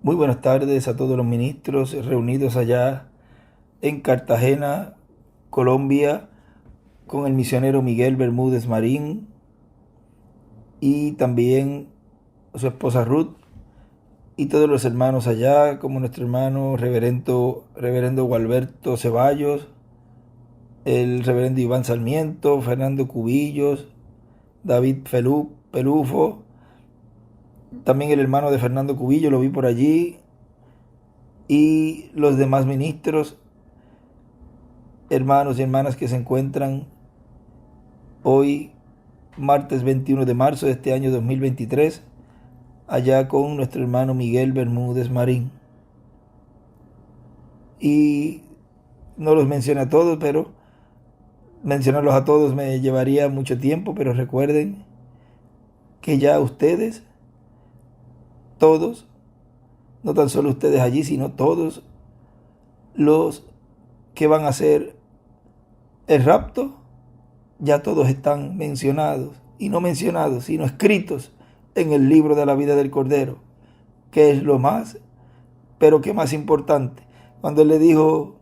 Muy buenas tardes a todos los ministros reunidos allá en Cartagena, Colombia, con el misionero Miguel Bermúdez Marín y también su esposa Ruth y todos los hermanos allá, como nuestro hermano reverendo Gualberto Ceballos, el reverendo Iván Sarmiento, Fernando Cubillos, David Pelufo, también el hermano de Fernando Cubillo, lo vi por allí, y los demás ministros, hermanos y hermanas que se encuentran hoy, martes 21 de marzo de este año 2023, allá con nuestro hermano Miguel Bermúdez Marín. Y no los menciono a todos, pero mencionarlos a todos me llevaría mucho tiempo, pero recuerden que ya ustedes, todos, no tan solo ustedes allí, sino todos los que van a hacer el rapto, ya todos están mencionados, y no mencionados, sino escritos en el libro de la vida del Cordero, que es lo más, pero que más importante. Cuando él le dijo,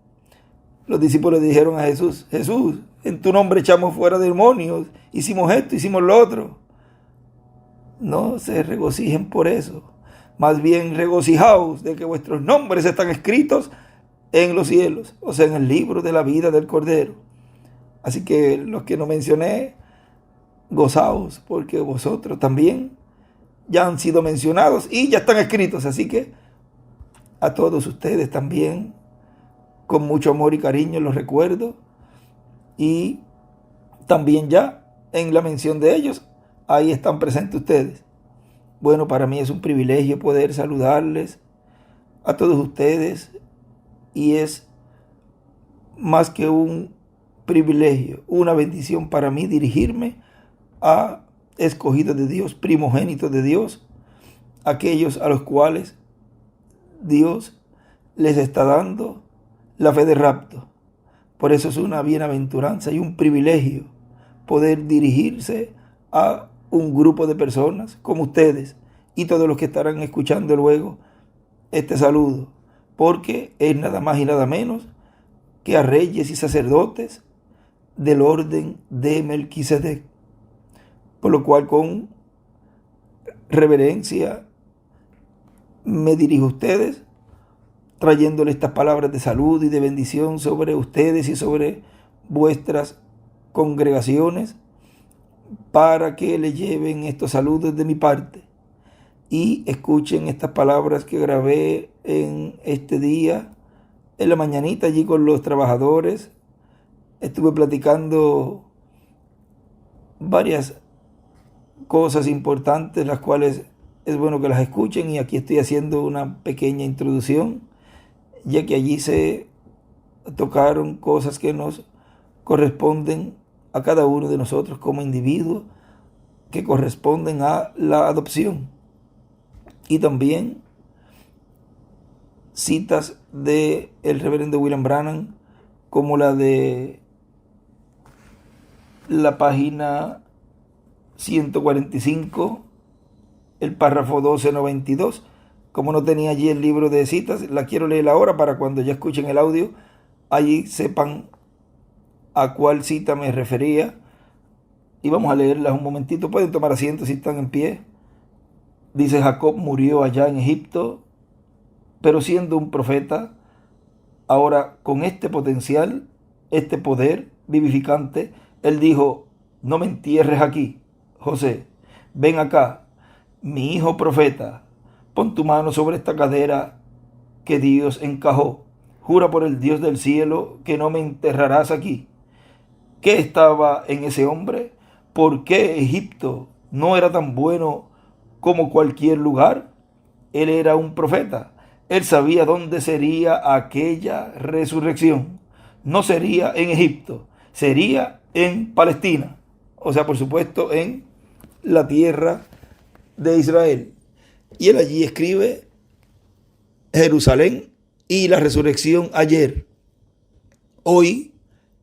los discípulos le dijeron a Jesús, Jesús, en tu nombre echamos fuera demonios, hicimos esto, hicimos lo otro. No se regocijen por eso, más bien regocijaos de que vuestros nombres están escritos en los cielos, o sea, en el libro de la vida del Cordero. Así que los que no mencioné, gozaos, porque vosotros también ya han sido mencionados y ya están escritos. Así que a todos ustedes también, con mucho amor y cariño los recuerdo, y también ya en la mención de ellos, ahí están presentes ustedes. Bueno, para mí es un privilegio poder saludarles a todos ustedes, y es más que un privilegio, una bendición para mí dirigirme a escogidos de Dios, primogénitos de Dios, aquellos a los cuales Dios les está dando la fe de rapto. Por eso es una bienaventuranza y un privilegio poder dirigirse a un grupo de personas como ustedes y todos los que estarán escuchando luego este saludo, porque es nada más y nada menos que a reyes y sacerdotes del orden de Melquisedec. Por lo cual, con reverencia me dirijo a ustedes, trayéndoles estas palabras de salud y de bendición sobre ustedes y sobre vuestras congregaciones, para que le lleven estos saludos de mi parte y escuchen estas palabras que grabé en este día, en la mañanita allí con los trabajadores. Estuve platicando varias cosas importantes, las cuales es bueno que las escuchen, y aquí estoy haciendo una pequeña introducción, ya que allí se tocaron cosas que nos corresponden a cada uno de nosotros como individuos, que corresponden a la adopción, y también citas de el reverendo William Branham, como la de la página 145, el párrafo 1292. Como no tenía allí el libro de citas, la quiero leer ahora para cuando ya escuchen el audio, allí sepan a cuál cita me refería. Y vamos a leerlas un momentito. Pueden tomar asiento si están en pie. Dice: Jacob murió allá en Egipto, pero siendo un profeta, ahora con este potencial, este poder vivificante, él dijo: no me entierres aquí, José, ven acá, mi hijo profeta, pon tu mano sobre esta cadera que Dios encajó, jura por el Dios del cielo que no me enterrarás aquí. ¿Qué estaba en ese hombre? ¿Por qué Egipto no era tan bueno como cualquier lugar? Él era un profeta. Él sabía dónde sería aquella resurrección. No sería en Egipto, sería en Palestina. O sea, por supuesto, en la tierra de Israel. Y él allí escribe: Jerusalén y la resurrección ayer. Hoy,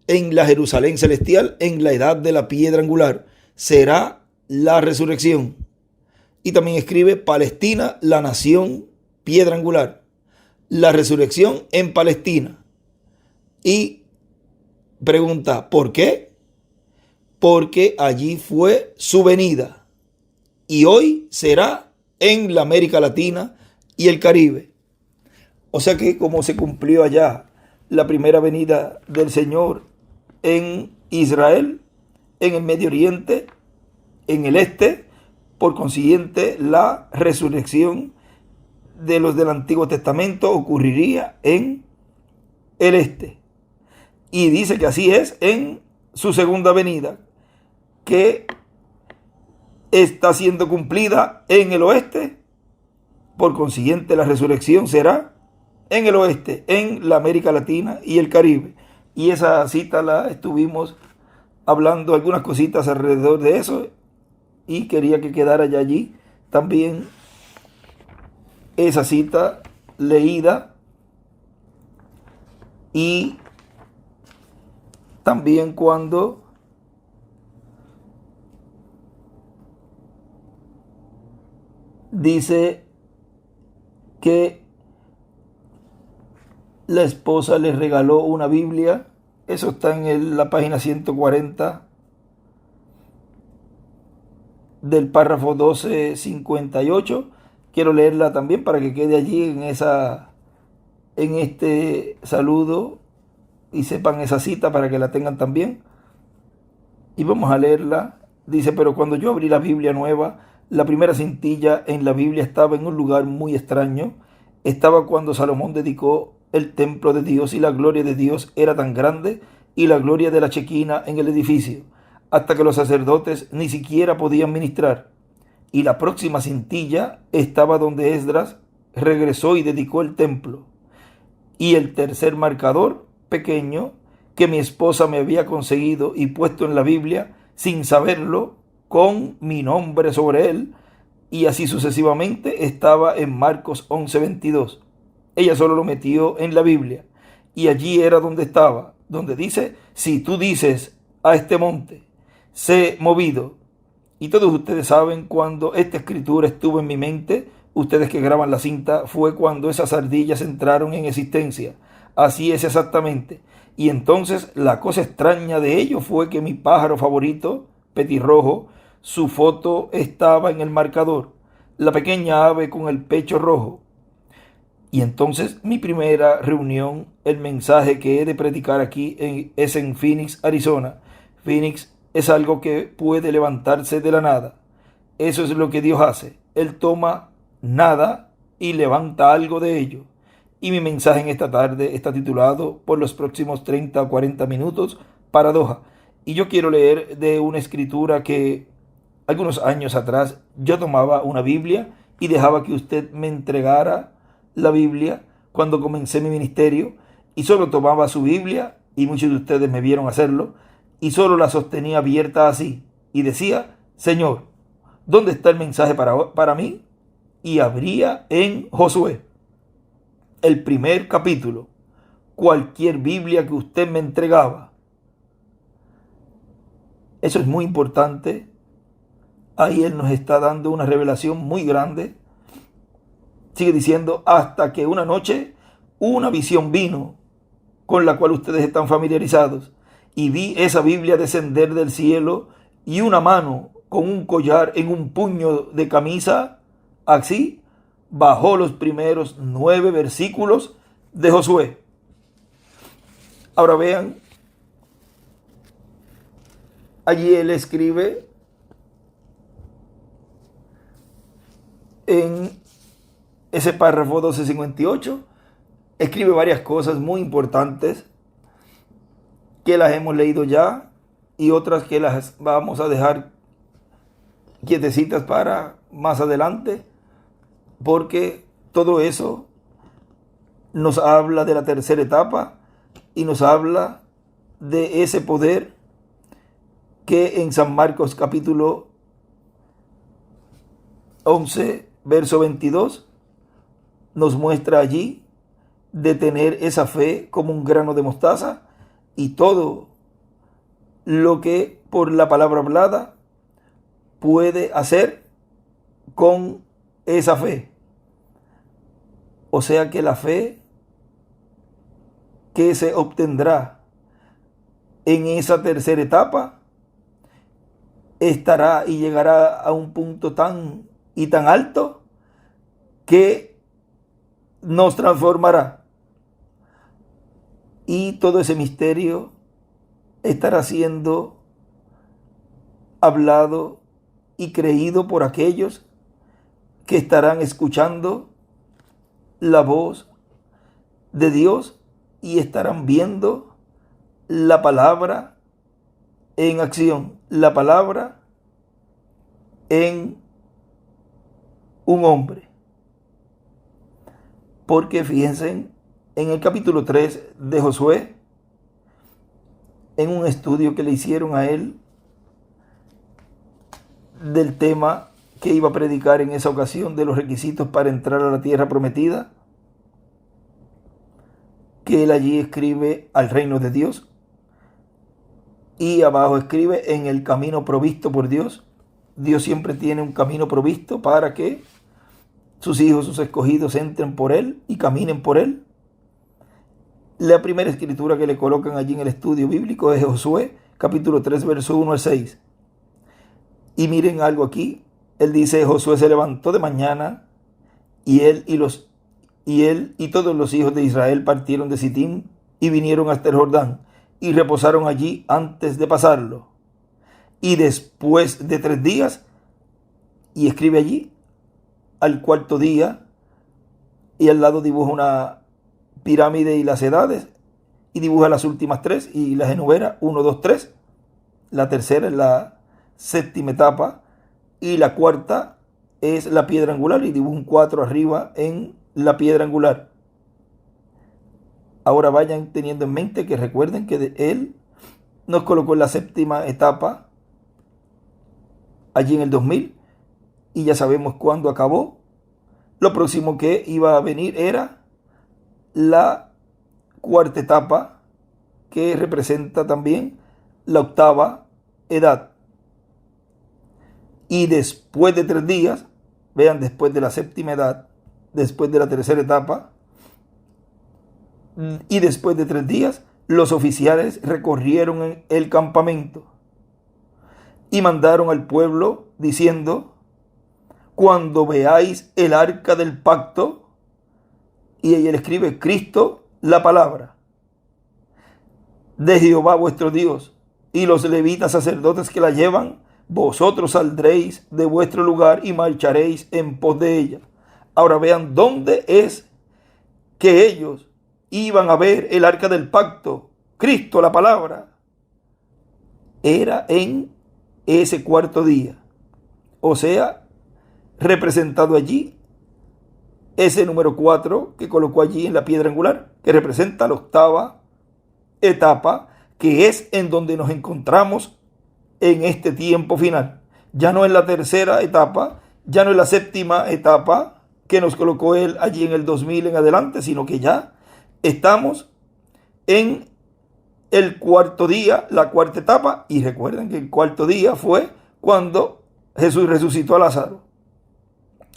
en la Jerusalén celestial, en la edad de la piedra angular, será la resurrección. Y también escribe: Palestina, la nación piedra angular, la resurrección en Palestina. Y pregunta, ¿por qué? Porque allí fue su venida y hoy será en la América Latina y el Caribe. O sea que como se cumplió allá la primera venida del Señor en Israel, en el Medio Oriente, en el este, por consiguiente la resurrección de los del Antiguo Testamento ocurriría en el este. Y dice que así es en su segunda venida, que está siendo cumplida en el oeste. Por consiguiente, la resurrección será en el oeste, en la América Latina y el Caribe. Y esa cita la estuvimos hablando algunas cositas alrededor de eso y quería que quedara ya allí también esa cita leída y también cuando dice que la esposa le regaló una Biblia. Eso está en la página 140 del párrafo 1258. Quiero leerla también para que quede allí en este saludo y sepan esa cita para que la tengan también. Y vamos a leerla. Dice, pero cuando yo abrí la Biblia nueva, la primera cintilla en la Biblia estaba en un lugar muy extraño. Estaba cuando Salomón dedicó el templo de Dios y la gloria de Dios era tan grande y la gloria de la chequina en el edificio, hasta que los sacerdotes ni siquiera podían ministrar. Y la próxima cintilla estaba donde Esdras regresó y dedicó el templo. Y el tercer marcador, pequeño, que mi esposa me había conseguido y puesto en la Biblia, sin saberlo, con mi nombre sobre él, y así sucesivamente, estaba en Marcos 11:22. Ella solo lo metió en la Biblia, y allí era donde estaba, donde dice, si tú dices a este monte, sé movido. Y todos ustedes saben, cuando esta escritura estuvo en mi mente, ustedes que graban la cinta, fue cuando esas ardillas entraron en existencia. Así es exactamente. Y entonces la cosa extraña de ello fue que mi pájaro favorito, petirrojo, su foto estaba en el marcador, la pequeña ave con el pecho rojo. Y entonces mi primera reunión, el mensaje que he de predicar aquí es en Phoenix, Arizona. Phoenix es algo que puede levantarse de la nada. Eso es lo que Dios hace. Él toma nada y levanta algo de ello. Y mi mensaje en esta tarde está titulado por los próximos 30 o 40 minutos, paradoja. Y yo quiero leer de una escritura que algunos años atrás yo tomaba una Biblia y dejaba que usted me entregara la Biblia cuando comencé mi ministerio y solo tomaba su Biblia y muchos de ustedes me vieron hacerlo y solo la sostenía abierta así y decía, Señor, ¿dónde está el mensaje para mí? Y abría en Josué, el primer capítulo, cualquier Biblia que usted me entregaba. Eso es muy importante. Ahí Él nos está dando una revelación muy grande. Sigue diciendo, hasta que una noche una visión vino, con la cual ustedes están familiarizados, y vi esa Biblia descender del cielo y una mano con un collar en un puño de camisa, así bajó los primeros 9 versículos de Josué. Ahora vean, allí él escribe en ese párrafo 1258, escribe varias cosas muy importantes que las hemos leído ya y otras que las vamos a dejar quietecitas para más adelante, porque todo eso nos habla de la tercera etapa y nos habla de ese poder que en San Marcos capítulo 11, verso 22, nos muestra allí de tener esa fe como un grano de mostaza y todo lo que por la palabra hablada puede hacer con esa fe. O sea que la fe que se obtendrá en esa tercera etapa estará y llegará a un punto tan alto que nos transformará. Y todo ese misterio estará siendo hablado y creído por aquellos que estarán escuchando la voz de Dios y estarán viendo la palabra en acción, la palabra en un hombre. Porque fíjense en el capítulo 3 de Josué, en un estudio que le hicieron a él del tema que iba a predicar en esa ocasión, de los requisitos para entrar a la tierra prometida, que él allí escribe al reino de Dios y abajo escribe en el camino provisto por Dios. Dios siempre tiene un camino provisto para que sus hijos, sus escogidos, entren por él y caminen por él. La primera escritura que le colocan allí en el estudio bíblico es Josué, capítulo 3, verso 1 al 6. Y miren algo aquí. Él dice: Josué se levantó de mañana y él y todos los hijos de Israel partieron de Sitín y vinieron hasta el Jordán y reposaron allí antes de pasarlo. Y después de 3 días, y escribe allí, al cuarto día, y al lado dibuja una pirámide y las edades, y dibuja las últimas 3 y las enumera: 1, 2, 3. La tercera es la séptima etapa y la cuarta es la piedra angular, y dibuja un 4 arriba en la piedra angular. Ahora vayan teniendo en mente que recuerden que él nos colocó en la séptima etapa allí en el 2000 y ya sabemos cuándo acabó. Lo próximo que iba a venir era la cuarta etapa, que representa también la octava edad. Y después de 3 días, vean, después de la séptima edad, después de la tercera etapa, y después de 3 días, los oficiales recorrieron el campamento y mandaron al pueblo diciendo: cuando veáis el arca del pacto, y ella le escribe Cristo, la palabra de Jehová vuestro Dios, y los levitas sacerdotes que la llevan, vosotros saldréis de vuestro lugar y marcharéis en pos de ella. Ahora vean dónde es que ellos iban a ver el arca del pacto, Cristo, la palabra. Era en ese cuarto día. O sea, representado allí ese número 4 que colocó allí en la piedra angular, que representa la octava etapa, que es en donde nos encontramos en este tiempo final. Ya no es la tercera etapa, ya no es la séptima etapa que nos colocó él allí en el 2000 en adelante, sino que ya estamos en el cuarto día, la cuarta etapa. Y recuerden que el cuarto día fue cuando Jesús resucitó a Lázaro.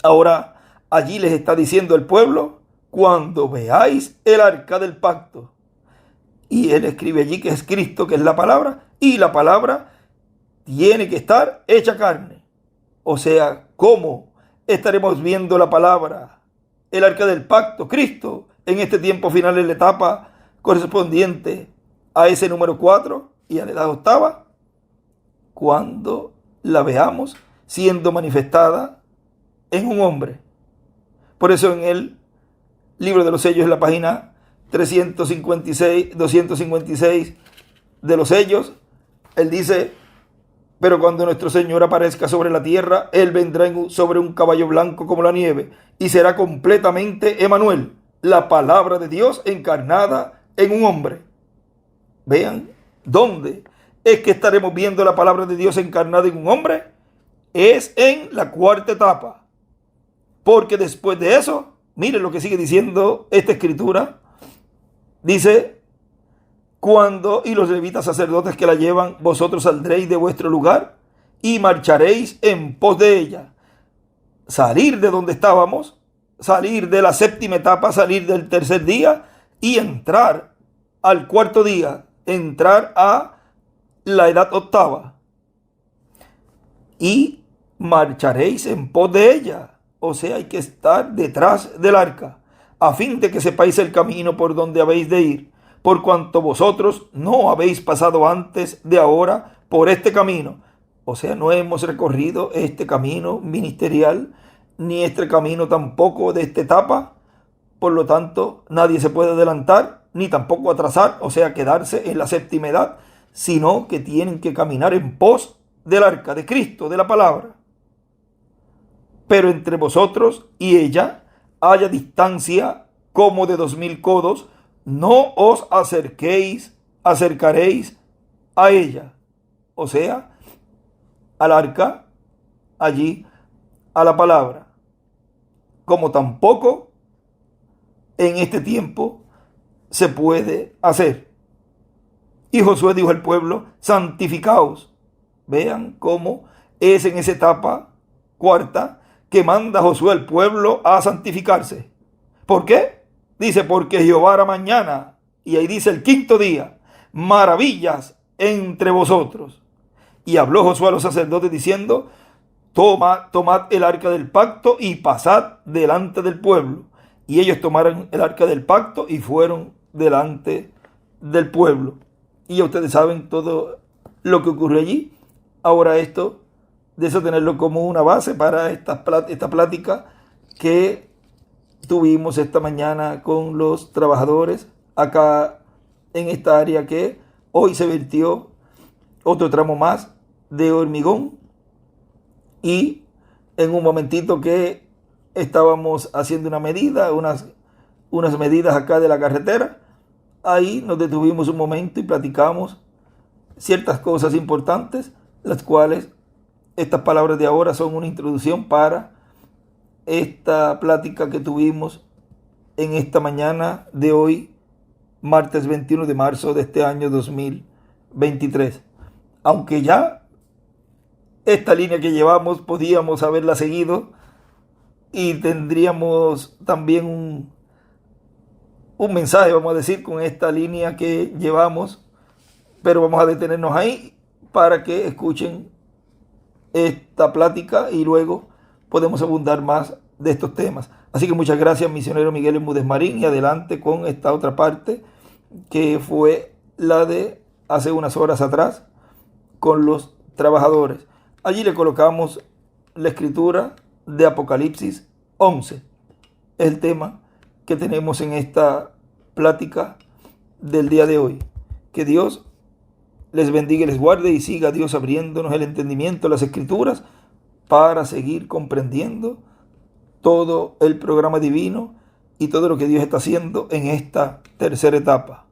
Ahora allí les está diciendo el pueblo: cuando veáis el arca del pacto. Y él escribe allí que es Cristo, que es la palabra, y la palabra tiene que estar hecha carne. O sea, ¿cómo estaremos viendo la palabra, el arca del pacto, Cristo, en este tiempo final, en la etapa correspondiente a ese número 4 y a la edad octava? Cuando la veamos siendo manifestada en un hombre. Por eso en el libro de los sellos, en la página 256 de los sellos, él dice: pero cuando nuestro Señor aparezca sobre la tierra, él vendrá sobre un caballo blanco como la nieve, y será completamente Emanuel, la palabra de Dios encarnada en un hombre. Vean dónde es que estaremos viendo la palabra de Dios encarnada en un hombre. Es en la cuarta etapa, porque después de eso, miren lo que sigue diciendo esta escritura. Dice: y los levitas sacerdotes que la llevan, vosotros saldréis de vuestro lugar y marcharéis en pos de ella. Salir de donde estábamos salir de la séptima etapa, salir del tercer día y entrar al cuarto día, entrar a la edad octava. Y marcharéis en pos de ella. O sea, hay que estar detrás del arca, a fin de que sepáis el camino por donde habéis de ir, por cuanto vosotros no habéis pasado antes de ahora por este camino. O sea, no hemos recorrido este camino ministerial, ni este camino tampoco de esta etapa. Por lo tanto, nadie se puede adelantar, ni tampoco atrasar, o sea, quedarse en la séptima edad, sino que tienen que caminar en pos del arca de Cristo, de la palabra. Pero entre vosotros y ella haya distancia como de 2000 codos, no os acercaréis a ella, o sea, al arca, allí, a la palabra, como tampoco en este tiempo se puede hacer. Y Josué dijo al pueblo: santificaos. Vean cómo es en esa etapa cuarta que manda Josué al pueblo a santificarse. ¿Por qué? Dice: porque Jehová hará mañana, y ahí dice el quinto día, maravillas entre vosotros. Y habló Josué a los sacerdotes diciendo: tomad el arca del pacto y pasad delante del pueblo. Y ellos tomaron el arca del pacto y fueron delante del pueblo. Y ya ustedes saben todo lo que ocurrió allí. Ahora esto, de eso tenerlo como una base para esta plática que tuvimos esta mañana con los trabajadores acá en esta área, que hoy se vertió otro tramo más de hormigón. Y en un momentito que estábamos haciendo unas medidas acá de la carretera, ahí nos detuvimos un momento y platicamos ciertas cosas importantes, las cuales estas palabras de ahora son una introducción para esta plática que tuvimos en esta mañana de hoy, martes 21 de marzo de este año 2023. Aunque ya esta línea que llevamos podíamos haberla seguido y tendríamos también un mensaje, vamos a decir, con esta línea que llevamos, pero vamos a detenernos ahí para que escuchen esta plática y luego podemos abundar más de estos temas. Así que muchas gracias, misionero Miguel Bermúdez Marín, y adelante con esta otra parte que fue la de hace unas horas atrás con los trabajadores. Allí le colocamos la escritura de Apocalipsis 11. Es el tema que tenemos en esta plática del día de hoy. Que Dios les bendiga y les guarde, y siga Dios abriéndonos el entendimiento de las escrituras para seguir comprendiendo todo el programa divino y todo lo que Dios está haciendo en esta tercera etapa.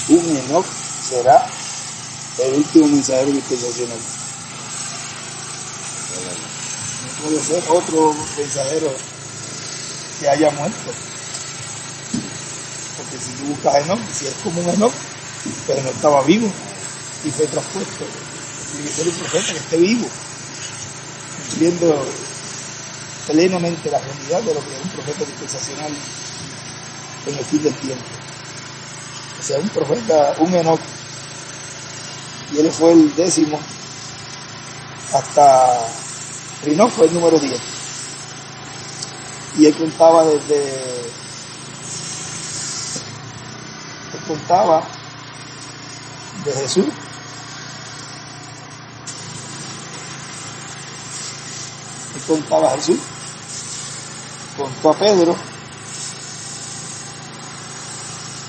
Un Enoc será el último mensajero dispensacional. No puede ser otro mensajero que haya muerto. Porque si tú buscas a Enoc, si es como un Enoc, pero no estaba vivo y fue traspuesto, tiene que ser un profeta que esté vivo, viendo plenamente la realidad de lo que es un profeta dispensacional en el fin del tiempo. O sea, un profeta, un Enoc, y él fue el 10º, hasta Enoc fue el número 10. Y él contaba de Jesús. Él contaba a Jesús, contó a Pedro,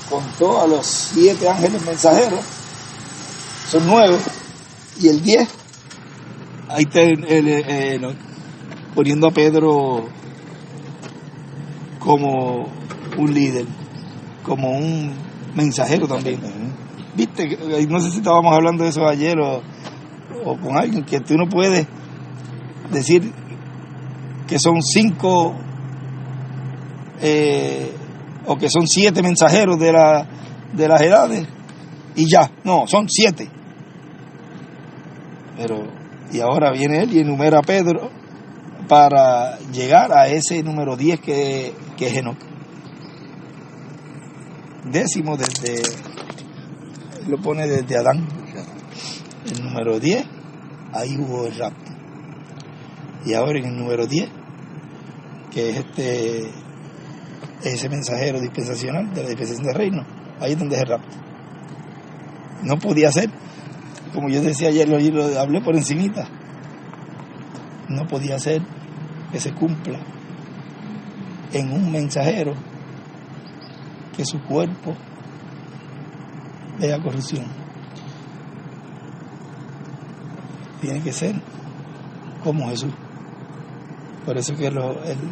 contó a los 7 ángeles mensajeros, son 9, y el 10, ahí está poniendo a Pedro como un líder, como un mensajero también. Viste, no sé si estábamos hablando de eso ayer o con alguien, que tú no puedes decir que son 5 o que son 7 mensajeros de las edades y ya, no, son 7. Pero Y ahora viene él y enumera a Pedro para llegar a ese número 10 que es Enoc. 10º desde, lo pone desde Adán. El número 10, ahí hubo el rapto. Y ahora en el número 10, que es ese mensajero dispensacional de la dispensación del reino, ahí es donde es el rapto. No podía ser, como yo decía ayer, lo hablé por encimita, no podía ser que se cumpla en un mensajero que su cuerpo vea corrupción. Tiene que ser como Jesús. Por eso que él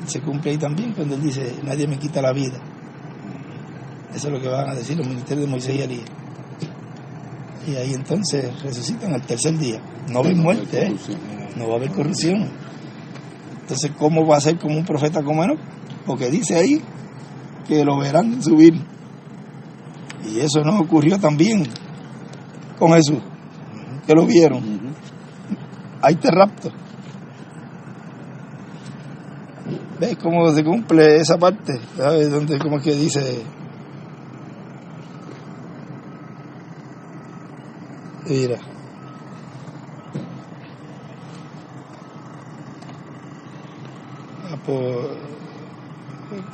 se cumple ahí también cuando él dice, nadie me quita la vida. Eso es lo que van a decir los ministerios de Moisés y Elías. Y ahí entonces resucitan al tercer día. No va a haber muerte, no va a haber corrupción. Entonces, ¿cómo va a ser como un profeta como Enoc? Porque dice ahí que lo verán subir. Y eso no ocurrió también con Jesús, que lo vieron. Ahí te rapto. ¿Ves cómo se cumple esa parte? ¿Sabes dónde? ¿Cómo es que dice? Mira.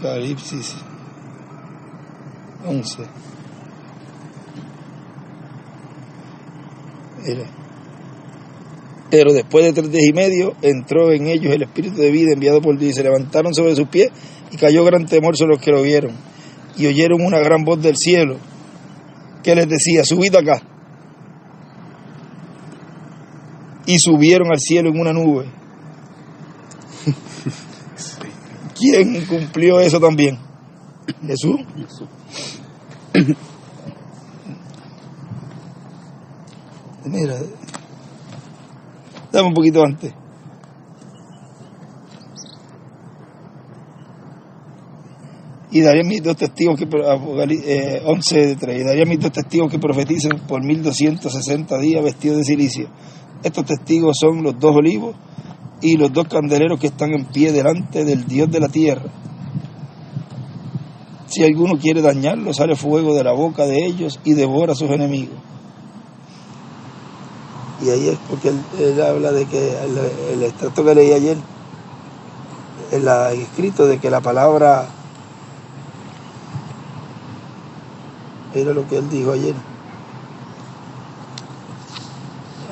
Apocalipsis 11. Mira. Pero después de 3 días y medio entró en ellos el espíritu de vida enviado por Dios y se levantaron sobre sus pies y cayó gran temor sobre los que lo vieron y oyeron una gran voz del cielo que les decía, subid acá. Y subieron al cielo en una nube. ¿Quién cumplió eso también? Jesús. Mira, dame un poquito antes. Y daré mis 2 testigos que 11:3. Y daré mis 2 testigos que profeticen por 1260 días vestidos de cilicio. Estos testigos son los 2 olivos y los 2 candeleros que están en pie delante del Dios de la tierra. Si alguno quiere dañarlos, sale fuego de la boca de ellos y devora a sus enemigos. Y ahí es porque él habla de que el extracto que leí ayer, el escrito de que la palabra, era lo que él dijo ayer.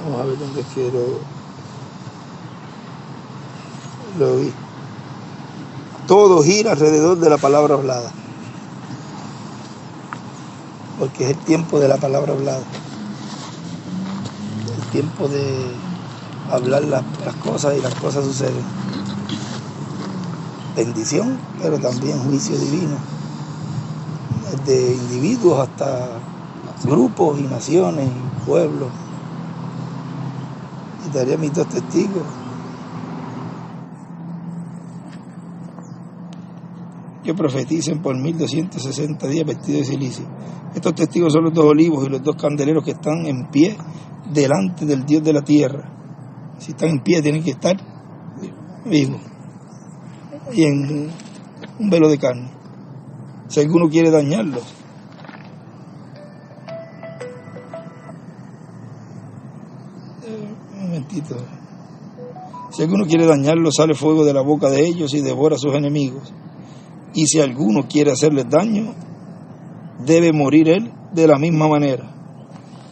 Vamos a ver dónde quiero. Lo vi. Todo gira alrededor de la palabra hablada. Porque es el tiempo de la palabra hablada. El tiempo de hablar las cosas y las cosas suceden. Bendición, pero también juicio divino. Desde individuos hasta grupos y naciones y pueblos. Y daría mis 2 testigos. Que profeticen por 1260 días vestidos de cilicio. Estos testigos son los 2 olivos y los 2 candeleros que están en pie delante del Dios de la tierra. Si están en pie tienen que estar vivos y en un velo de carne. Si alguno quiere dañarlos, un momentito. Si alguno quiere dañarlos, sale fuego de la boca de ellos y devora a sus enemigos. Y si alguno quiere hacerles daño, debe morir él de la misma manera.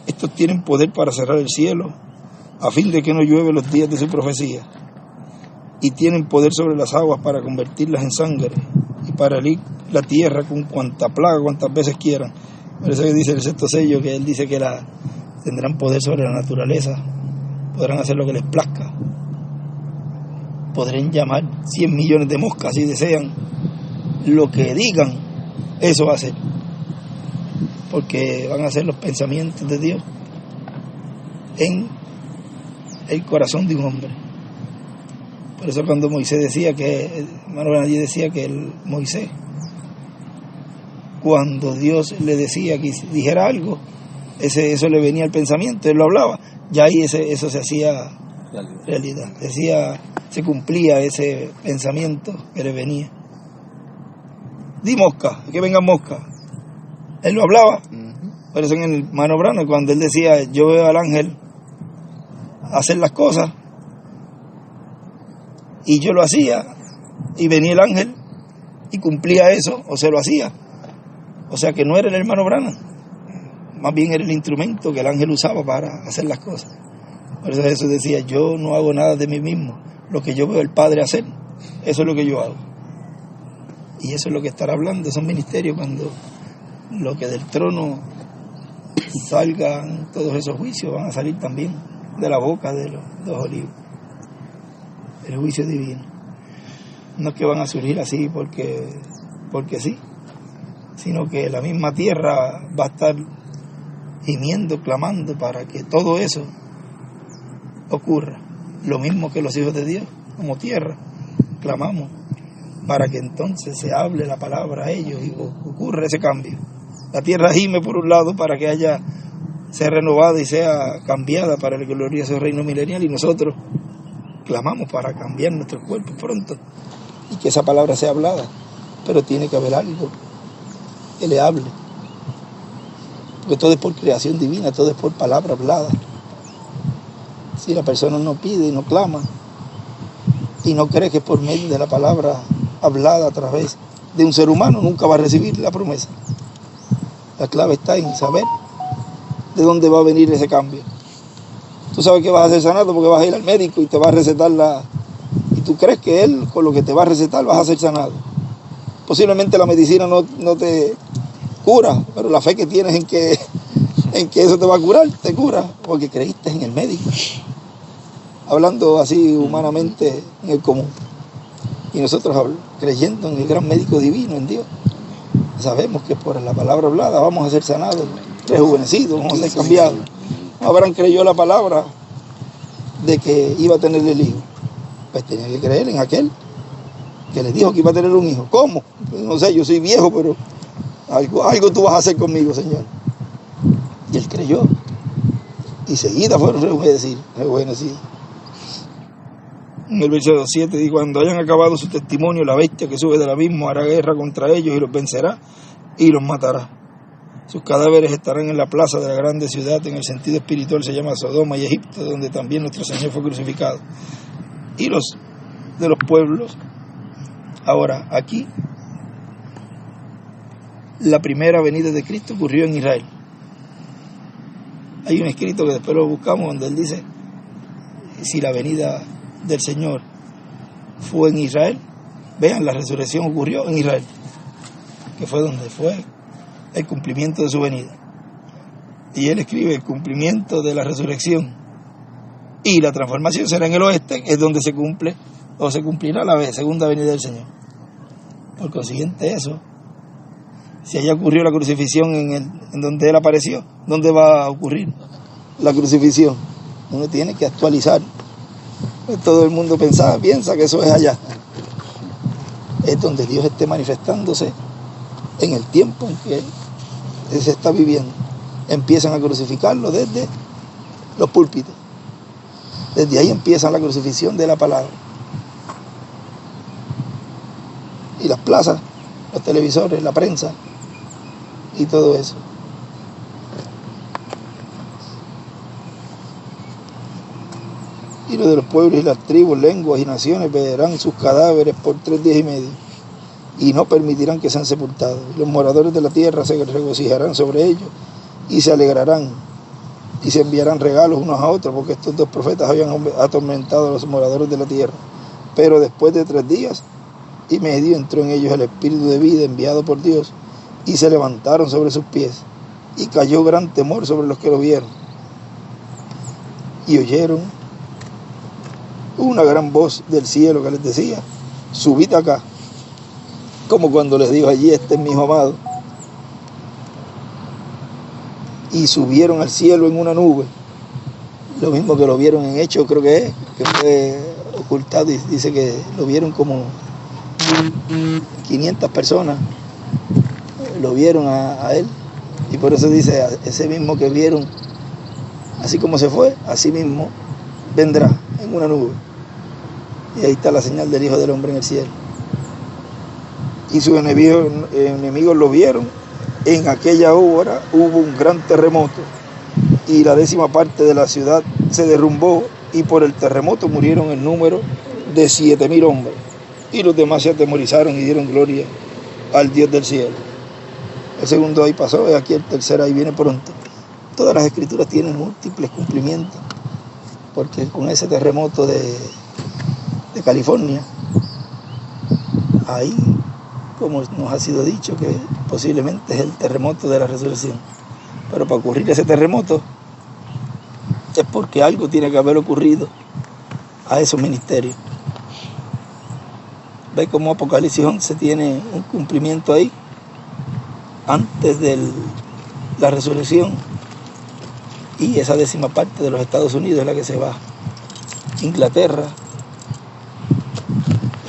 Estos tienen poder para cerrar el cielo, a fin de que no llueve los días de su profecía. Y tienen poder sobre las aguas para convertirlas en sangre, y para herir la tierra con cuanta plaga, cuantas veces quieran. Por eso que dice el 6º sello, que él dice que tendrán poder sobre la naturaleza, podrán hacer lo que les plazca. Podrán llamar 100 millones de moscas si desean. Lo que digan, eso va a ser. Porque van a ser los pensamientos de Dios en el corazón de un hombre. Por eso cuando Moisés decía que, hermano Benadí decía que Moisés, cuando Dios le decía que dijera algo, eso le venía al pensamiento, él lo hablaba, ya ahí eso se hacía realidad. Decía, se cumplía ese pensamiento que le venía. Di mosca, que vengan moscas. Él lo hablaba. Por eso en el hermano Branham, cuando él decía, yo veo al ángel hacer las cosas, y yo lo hacía, y venía el ángel y cumplía eso, o se lo hacía. O sea que no era el hermano Branham, más bien era el instrumento que el ángel usaba para hacer las cosas. Por eso Jesús decía, yo no hago nada de mí mismo, lo que yo veo al Padre hacer, eso es lo que yo hago. Y eso es lo que estará hablando, esos ministerios, cuando lo que del trono salgan todos esos juicios, van a salir también de la boca de los dos olivos. El juicio divino. No es que van a surgir así porque sí, sino que la misma tierra va a estar gimiendo, clamando para que todo eso ocurra. Lo mismo que los hijos de Dios, como tierra, clamamos para que entonces se hable la palabra a ellos y ocurra ese cambio. La tierra gime por un lado para que sea renovada y sea cambiada para el glorioso reino milenial, y nosotros clamamos para cambiar nuestros cuerpos pronto y que esa palabra sea hablada, pero tiene que haber algo que le hable, porque todo es por creación divina, todo es por palabra hablada. Si la persona no pide y no clama y no cree que por medio de la palabra hablada a través de un ser humano, nunca va a recibir la promesa. La clave está en saber de dónde va a venir ese cambio. Tú sabes que vas a ser sanado porque vas a ir al médico y te va a recetar y tú crees que él, con lo que te va a recetar, vas a ser sanado. Posiblemente la medicina no te cura, pero la fe que tienes en que eso te va a curar, te cura, porque creíste en el médico. Hablando así humanamente en el común. Y nosotros creyendo en el gran médico divino, en Dios, sabemos que por la palabra hablada vamos a ser sanados, rejuvenecidos, vamos a ser cambiados. Abraham creyó la palabra de que iba a tener el hijo. Pues tenía que creer en aquel que le dijo que iba a tener un hijo. ¿Cómo? Pues no sé, yo soy viejo, pero algo tú vas a hacer conmigo, Señor. Y él creyó. Y seguida fueron rejuvenecidos. En el verso 7 dice, cuando hayan acabado su testimonio, la bestia que sube del abismo hará guerra contra ellos y los vencerá y los matará. Sus cadáveres estarán en la plaza de la grande ciudad, en el sentido espiritual se llama Sodoma y Egipto, donde también nuestro Señor fue crucificado. Y los de los pueblos. Ahora, aquí, la primera venida de Cristo ocurrió en Israel. Hay un escrito que después lo buscamos, donde él dice, si la venida del Señor fue en Israel, vean, la resurrección ocurrió en Israel, que fue donde fue el cumplimiento de su venida. Y él escribe el cumplimiento de la resurrección y la transformación será en el oeste, que es donde se cumple o se cumplirá la segunda venida del Señor. Por consiguiente, eso, si allá ocurrió la crucifixión en donde él apareció, ¿dónde va a ocurrir la crucifixión? Uno tiene que actualizar. Todo el mundo piensa que eso es allá. Es donde Dios esté manifestándose en el tiempo en que se está viviendo. Empiezan a crucificarlo desde los púlpitos. Desde ahí empieza la crucifixión de la palabra. Y las plazas, los televisores, la prensa y todo eso. Y los de los pueblos y las tribus, lenguas y naciones verán sus cadáveres por 3 días y medio y no permitirán que sean sepultados. Los moradores de la tierra se regocijarán sobre ellos y se alegrarán y se enviarán regalos unos a otros, porque estos 2 profetas habían atormentado a los moradores de la tierra. Pero después de 3 días y medio entró en ellos el espíritu de vida enviado por Dios y se levantaron sobre sus pies y cayó gran temor sobre los que lo vieron y oyeron una gran voz del cielo que les decía, subid acá, como cuando les dijo allí, este es mi hijo amado. Y subieron al cielo en una nube, lo mismo que lo vieron en Hechos, creo que fue ocultado, y dice que lo vieron como 500 personas, lo vieron a él, y por eso dice, ese mismo que vieron, así como se fue, así mismo vendrá. en una nube. Y ahí está la señal del Hijo del Hombre en el cielo. Y sus enemigos lo vieron. En aquella hora hubo un gran terremoto y la 10ª parte de la ciudad se derrumbó, y por el terremoto murieron en número de 7,000 hombres. Y los demás se atemorizaron y dieron gloria al Dios del cielo. El segundo ahí pasó, y aquí el tercero ahí viene pronto. Todas las escrituras tienen múltiples cumplimientos, porque con ese terremoto de California, ahí, como nos ha sido dicho, que posiblemente es el terremoto de la resurrección. Pero para ocurrir ese terremoto es porque algo tiene que haber ocurrido a esos ministerios. ¿Ve cómo Apocalipsis 11 tiene un cumplimiento ahí? Antes de la resurrección, y esa 10ª parte de los Estados Unidos es la que se va. Inglaterra,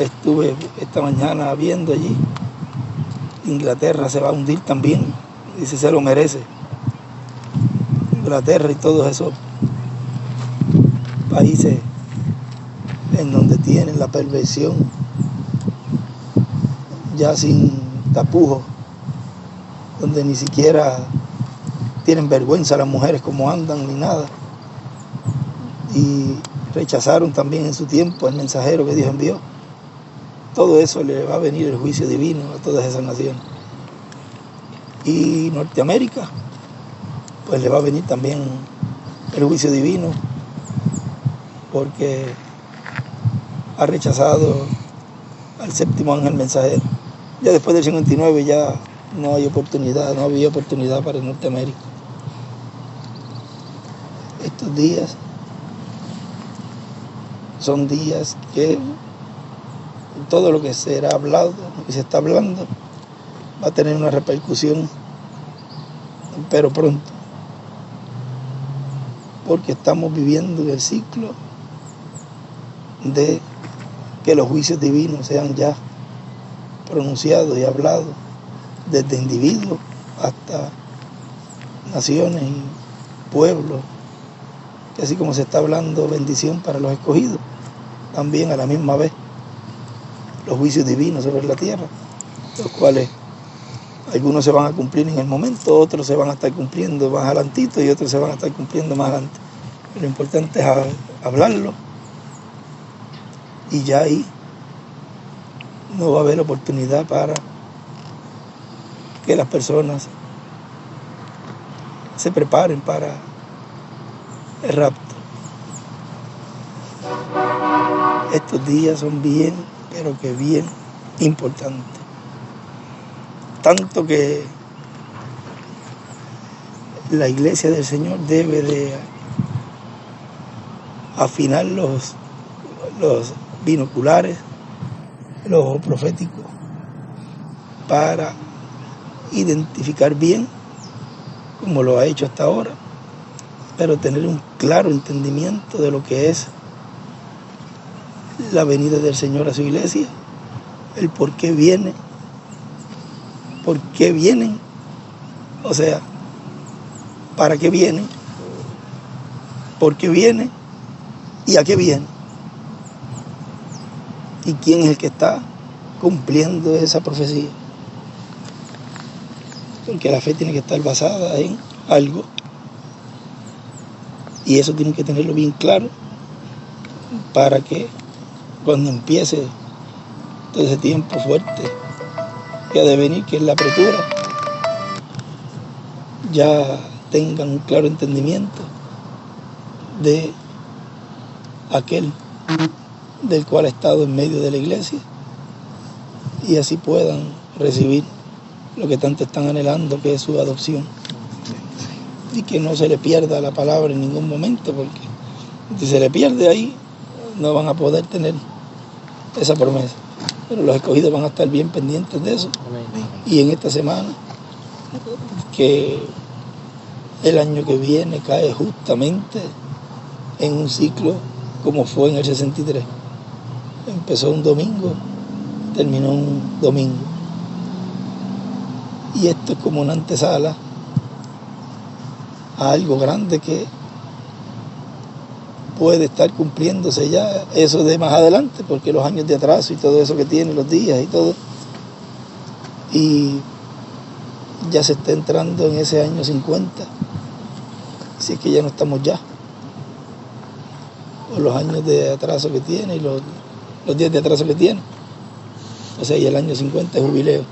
estuve esta mañana viendo allí, Inglaterra se va a hundir también, dice, se lo merece. Inglaterra y todos esos países en donde tienen la perversión ya sin tapujos, donde ni siquiera tienen vergüenza las mujeres como andan ni nada, y rechazaron también en su tiempo el mensajero que Dios envió. Todo eso le va a venir el juicio divino a todas esas naciones. Y Norteamérica, pues le va a venir también el juicio divino, porque ha rechazado al 7º ángel mensajero. Ya después del 59 ya no hay oportunidad, no había oportunidad para Norteamérica. Estos días son días que todo lo que será hablado, lo que se está hablando, va a tener una repercusión, pero pronto, porque estamos viviendo el ciclo de que los juicios divinos sean ya pronunciados y hablados, desde individuos hasta naciones y pueblos, que así como se está hablando bendición para los escogidos, también a la misma vez los juicios divinos sobre la tierra, los cuales algunos se van a cumplir en el momento, otros se van a estar cumpliendo más adelantito y otros se van a estar cumpliendo más adelante. Lo importante es hablarlo, y ya ahí no va a haber oportunidad para que las personas se preparen para el rapto. Estos días son bien, pero que bien importantes. Tanto que la iglesia del Señor debe de afinar los binoculares, los ojos proféticos, para identificar bien, como lo ha hecho hasta ahora, pero tener un claro entendimiento de lo que es la venida del Señor a su iglesia, el por qué viene, por qué vienen, o sea, para qué vienen, por qué vienen y a qué vienen, y quién es el que está cumpliendo esa profecía. Porque la fe tiene que estar basada en algo, y eso tienen que tenerlo bien claro para que cuando empiece todo ese tiempo fuerte que ha de venir, que es la apretura, ya tengan un claro entendimiento de aquel del cual ha estado en medio de la iglesia, y así puedan recibir lo que tanto están anhelando, que es su adopción, y que no se le pierda la palabra en ningún momento, porque si se le pierde ahí no van a poder tener esa promesa. Pero los escogidos van a estar bien pendientes de eso. Y en esta semana, que el año que viene cae justamente en un ciclo como fue en el 63. Empezó un domingo, terminó un domingo. Y esto es como una antesala a algo grande que puede estar cumpliéndose ya eso de más adelante, porque los años de atraso y todo eso que tiene, los días y todo, y ya se está entrando en ese año 50, así que ya no estamos ya, o los años de atraso que tiene y los días de atraso que tiene, o sea, y el año 50 es jubileo,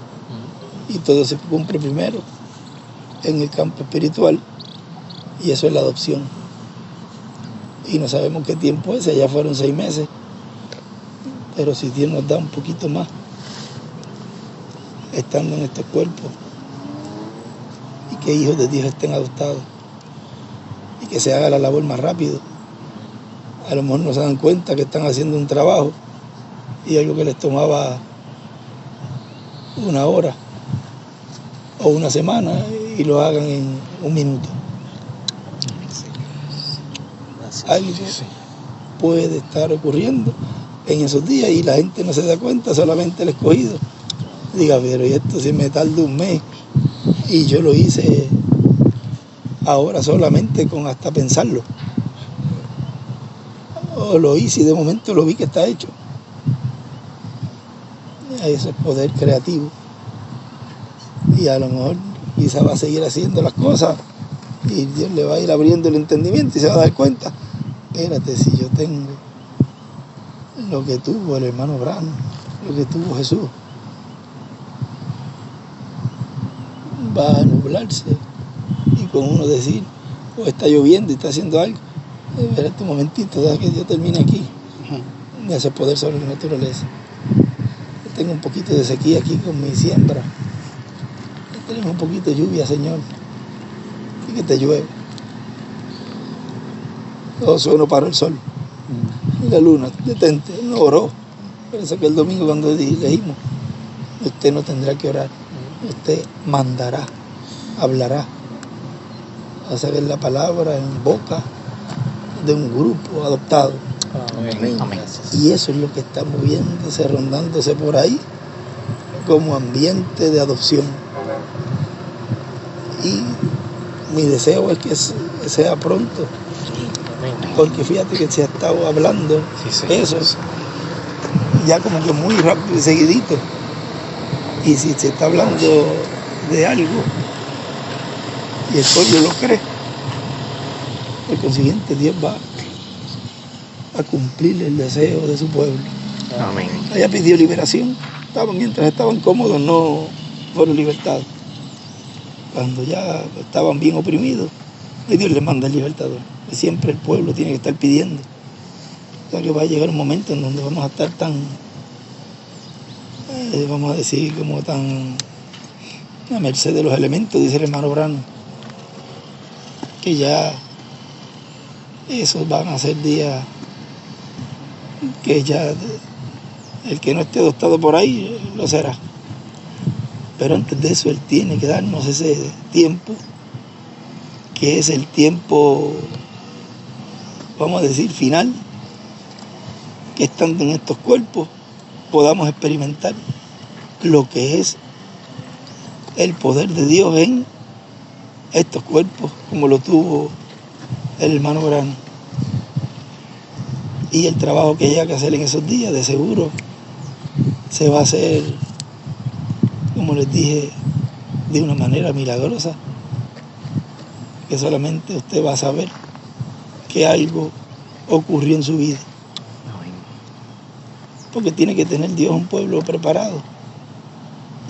y todo se cumple primero en el campo espiritual, y eso es la adopción. Y no sabemos qué tiempo es, ya fueron 6 meses, pero si Dios nos da un poquito más, estando en estos cuerpos, y que hijos de Dios estén adoptados, y que se haga la labor más rápido. A lo mejor no se dan cuenta que están haciendo un trabajo, y algo que les tomaba 1 hora, o 1 semana, y lo hagan en 1 minuto. Algo puede estar ocurriendo en esos días y la gente no se da cuenta, solamente el escogido. Diga, pero y esto si me tarda 1 mes y yo lo hice ahora solamente con hasta pensarlo. O lo hice y de momento lo vi que está hecho. Eso es poder creativo. Y a lo mejor quizá va a seguir haciendo las cosas y Dios le va a ir abriendo el entendimiento y se va a dar cuenta. Espérate, si yo tengo lo que tuvo el hermano Brano, lo que tuvo Jesús, va a nublarse y con uno decir, o está lloviendo y está haciendo algo, espérate un momentito, deja que Dios termine aquí, de hacer poder sobre la naturaleza. Yo tengo un poquito de sequía aquí con mi siembra, tenemos un poquito de lluvia, Señor, y que te llueve. Todo no paró el sol. Y la luna, detente, no oró. Por eso que el domingo cuando leímos, usted no tendrá que orar, usted mandará, hablará. Va a saber la palabra en boca de un grupo adoptado. Amén. Y eso es lo que está moviéndose, rondándose por ahí, como ambiente de adopción. Y mi deseo es que sea pronto. Porque fíjate que se ha estado hablando eso, ya como que muy rápido y seguidito. Y si se está hablando de algo y el pueblo lo cree, por consiguiente Dios va a cumplir el deseo de su pueblo. Amén. Ella pidió liberación, mientras estaban cómodos no fueron libertados. Cuando ya estaban bien oprimidos, Dios les manda el libertador. Siempre el pueblo tiene que estar pidiendo. O sea que va a llegar un momento en donde vamos a estar tan, vamos a decir, como tan a merced de los elementos, dice el hermano Brano, que ya esos van a ser días que ya el que no esté adoptado por ahí lo será. Pero antes de eso Él tiene que darnos ese tiempo, que es el tiempo, vamos a decir, final, que estando en estos cuerpos podamos experimentar lo que es el poder de Dios en estos cuerpos, como lo tuvo el hermano Brano. Y el trabajo que haya que hacer en esos días, de seguro, se va a hacer, como les dije, de una manera milagrosa, que solamente usted va a saber que algo ocurrió en su vida. Porque tiene que tener Dios un pueblo preparado.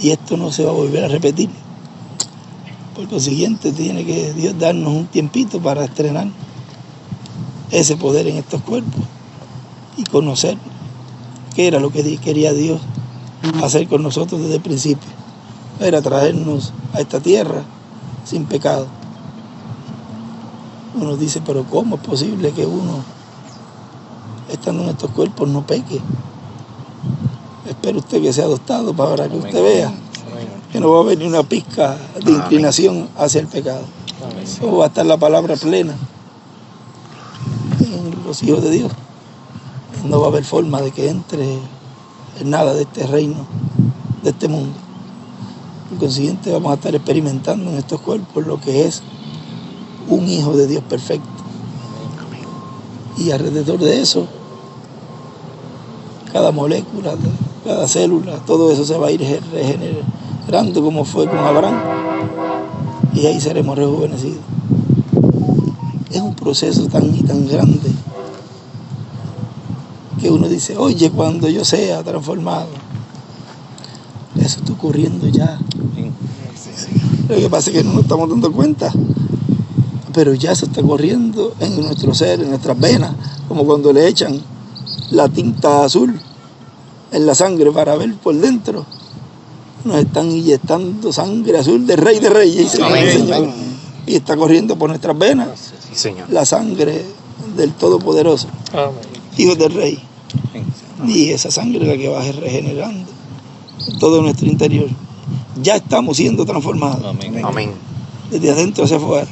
Y esto no se va a volver a repetir. Por consiguiente, tiene que Dios darnos un tiempito para estrenar ese poder en estos cuerpos y conocer qué era lo que quería Dios hacer con nosotros desde el principio. Era traernos a esta tierra sin pecado. Uno dice, pero ¿cómo es posible que uno, estando en estos cuerpos, no peque? Espere usted que sea adoptado para que usted vea que no va a venir una pizca de inclinación hacia el pecado. O va a estar la palabra plena en los hijos de Dios. No va a haber forma de que entre en nada de este reino, de este mundo. Por consiguiente, vamos a estar experimentando en estos cuerpos lo que es un hijo de Dios perfecto. Y alrededor de eso, cada molécula, cada célula, todo eso se va a ir regenerando como fue con Abraham. Y ahí seremos rejuvenecidos. Es un proceso tan y tan grande que uno dice, oye, cuando yo sea transformado, eso está ocurriendo ya. Lo que pasa es que no nos estamos dando cuenta, pero ya se está corriendo en nuestro ser, en nuestras venas, como cuando le echan la tinta azul en la sangre para ver por dentro. Nos están inyectando sangre azul de Rey de Reyes, Señor. Y está corriendo por nuestras venas la sangre del Todopoderoso, Hijo del Rey. Y esa sangre es la que va regenerando todo nuestro interior. Ya estamos siendo transformados. Amén. Desde adentro hacia afuera.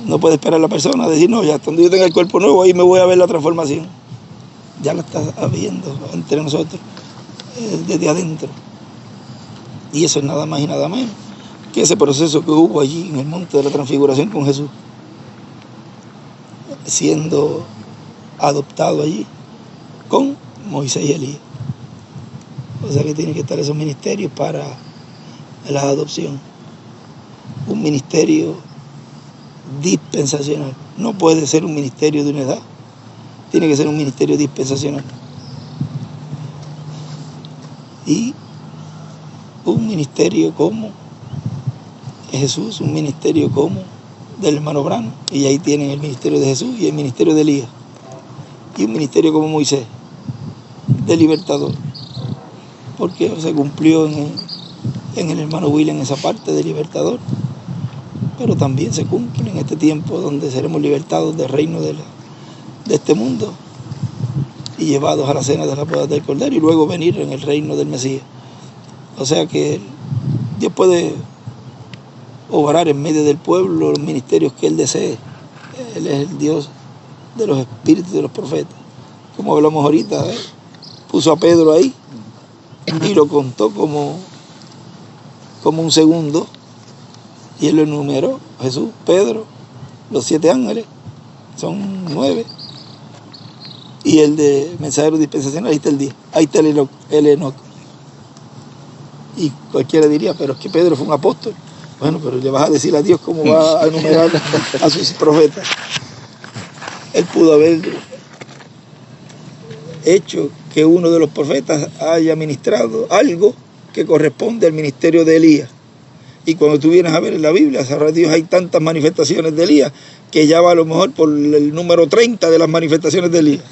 No puede esperar la persona a decir, no, ya cuando yo tenga el cuerpo nuevo, ahí me voy a ver la transformación. Ya la está habiendo entre nosotros, desde adentro. Y eso es nada más y nada menos que ese proceso que hubo allí en el monte de la transfiguración con Jesús, siendo adoptado allí con Moisés y Elías. O sea que tienen que estar esos ministerios para la adopción. Un ministerio dispensacional. No puede ser un ministerio de una edad. Tiene que ser un ministerio dispensacional. Y un ministerio como Jesús, un ministerio como del hermano Brano. Y ahí tienen el ministerio de Jesús y el ministerio de Elías. Y un ministerio como Moisés, de libertador. Porque se cumplió en el hermano William esa parte de libertador. Pero también se cumple en este tiempo donde seremos libertados del reino de este mundo y llevados a la cena de la boda del Cordero y luego venir en el reino del Mesías. O sea que Dios puede obrar en medio del pueblo los ministerios que Él desee. Él es el Dios de los espíritus de los profetas. Como hablamos ahorita, puso a Pedro ahí y lo contó como un segundo y Él lo enumeró. Jesús, Pedro, los 7 ángeles, son 9. Y el de mensajero dispensacional, ahí está el 10. Ahí está el Enoc. Y cualquiera diría, pero es que Pedro fue un apóstol. Bueno, pero le vas a decir a Dios cómo va a enumerar a sus profetas. Él pudo haber hecho que uno de los profetas haya ministrado algo que corresponde al ministerio de Elías. Y cuando tú vienes a ver en la Biblia, sabrá Dios, hay tantas manifestaciones de Elías que ya va a lo mejor por el número 30 de las manifestaciones de Elías.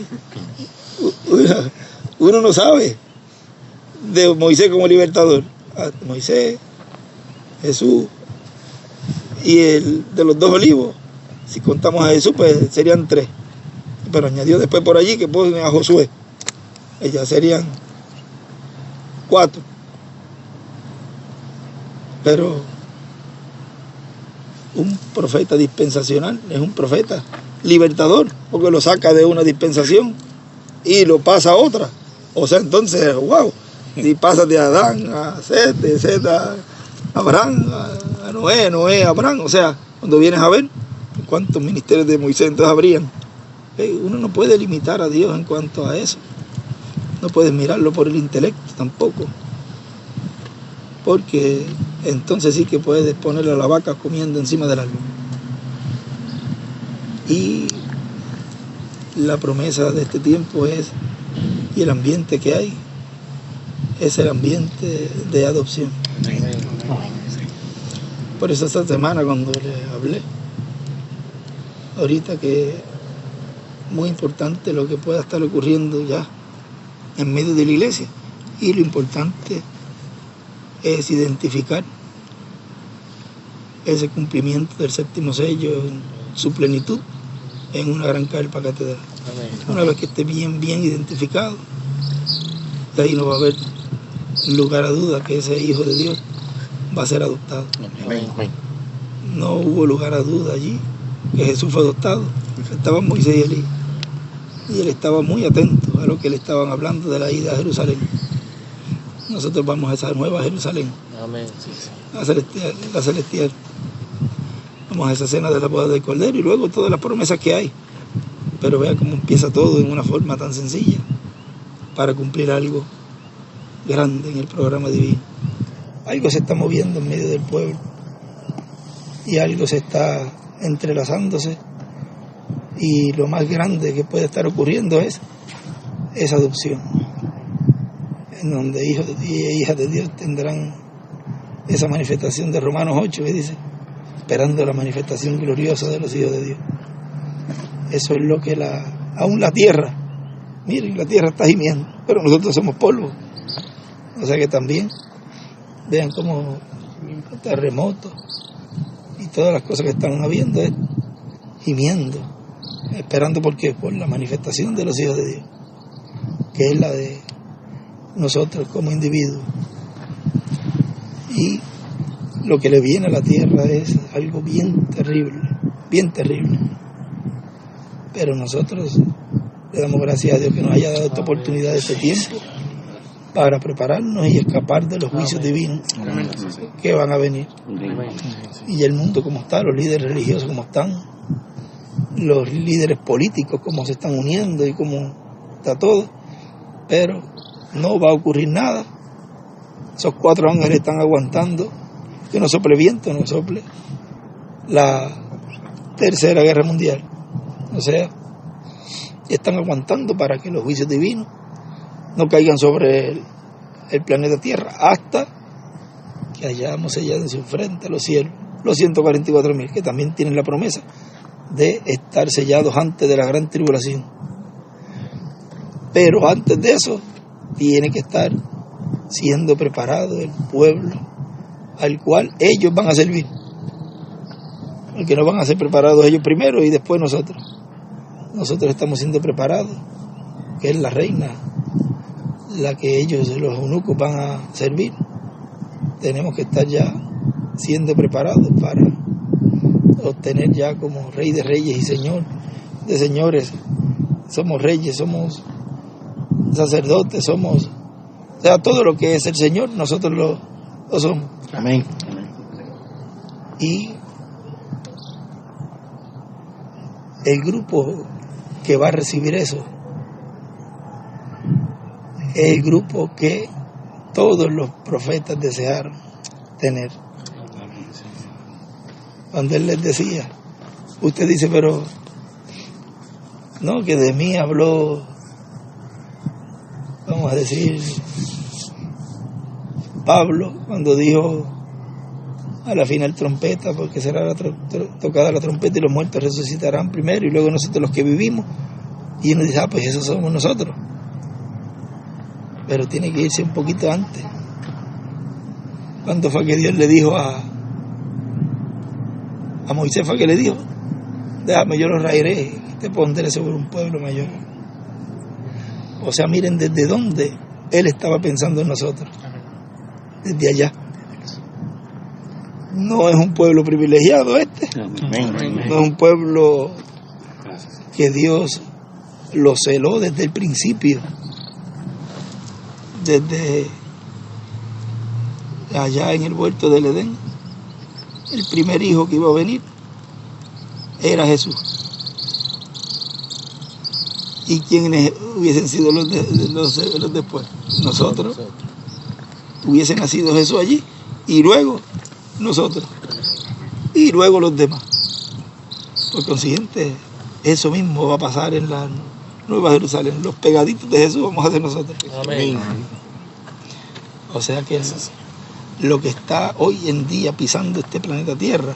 Uno no sabe de Moisés como libertador. Moisés, Jesús y el de los 2 olivos. Si contamos a Jesús, pues serían 3. Pero añadió después por allí que ponen a Josué. Ya serían 4. Pero un profeta dispensacional es un profeta libertador, porque lo saca de una dispensación y lo pasa a otra. O sea, entonces, wow, si pasas de Adán a Set, de Set a Abraham, a Noé, a Abraham. O sea, cuando vienes a ver cuántos ministerios de Moisés entonces habrían. Uno no puede limitar a Dios en cuanto a eso. No puedes mirarlo por el intelecto tampoco. Porque entonces sí que puedes ponerle a la vaca comiendo encima del árbol. Y la promesa de este tiempo es, y el ambiente que hay, es el ambiente de adopción. Por eso esta semana cuando les hablé, ahorita que muy importante lo que pueda estar ocurriendo ya en medio de la iglesia, y lo importante es identificar ese cumplimiento del 7º sello en su plenitud en una gran carpa catedral. Una vez que esté bien identificado, de ahí no va a haber lugar a duda que ese Hijo de Dios va a ser adoptado. No hubo lugar a duda allí que Jesús fue adoptado. Estaban Moisés y Elías, y él estaba muy atento a lo que le estaban hablando de la ida a Jerusalén. Nosotros vamos a esa nueva Jerusalén, la celestial. Vamos a esa cena de la boda del Cordero y luego todas las promesas que hay Pero vea cómo empieza todo en una forma tan sencilla para cumplir algo grande en el programa divino. Algo se está moviendo en medio del pueblo y algo se está entrelazándose, y lo más grande que puede estar ocurriendo es esa adopción, en donde hijos y hijas de Dios tendrán esa manifestación de Romanos 8 que dice, esperando la manifestación gloriosa de los hijos de Dios. Eso es lo que aún la tierra, miren, la tierra está gimiendo, pero nosotros somos polvo. O sea que también vean cómo terremotos y todas las cosas que están habiendo es gimiendo, esperando por la manifestación de los hijos de Dios, que es la de nosotros como individuos. Y lo que le viene a la tierra es algo bien terrible, bien terrible. Pero nosotros le damos gracias a Dios que nos haya dado esta oportunidad, este tiempo, para prepararnos y escapar de los juicios divinos que van a venir. Y el mundo como está, los líderes religiosos como están, los líderes políticos como se están uniendo y como está todo, pero no va a ocurrir nada. Esos 4 ángeles están aguantando que no sople viento, no sople la tercera guerra mundial. O sea, están aguantando para que los juicios divinos no caigan sobre el planeta Tierra, hasta que hayamos sellado en su frente los cielos, los 144.000, que también tienen la promesa de estar sellados antes de la gran tribulación. Pero antes de eso, tiene que estar siendo preparado el pueblo al cual ellos van a servir. Porque no van a ser preparados ellos primero y después nosotros. Nosotros estamos siendo preparados, que es la reina, la que ellos, los eunucos, van a servir. Tenemos que estar ya siendo preparados para obtener ya como rey de reyes y señor de señores. Somos reyes, somos sacerdotes, somos, o sea, todo lo que es el Señor, nosotros lo somos. Amén. Y el grupo que va a recibir eso es el grupo que todos los profetas desearon tener. Cuando él les decía, usted dice, pero no, que de mí habló, vamos a decir, Pablo, cuando dijo a la final trompeta, porque será tocada la trompeta y los muertos resucitarán primero y luego nosotros los que vivimos. Y uno dice, pues esos somos nosotros. Pero tiene que irse un poquito antes. ¿Cuándo fue que Dios le dijo a Moisés? Fue que le dijo, déjame, yo los raeré, te pondré sobre un pueblo mayor. O sea, miren desde dónde Él estaba pensando en nosotros. Desde allá. No es un pueblo privilegiado este. No es un pueblo que Dios lo celó desde el principio. Desde allá en el huerto del Edén. El primer hijo que iba a venir era Jesús. ¿Y quiénes hubiesen sido los después? Nosotros. Hubiese nacido Jesús allí y luego nosotros y luego los demás. Por consiguiente, eso mismo va a pasar en la Nueva Jerusalén. Los pegaditos de Jesús vamos a ser nosotros. Amén. O sea que lo que está hoy en día pisando este planeta Tierra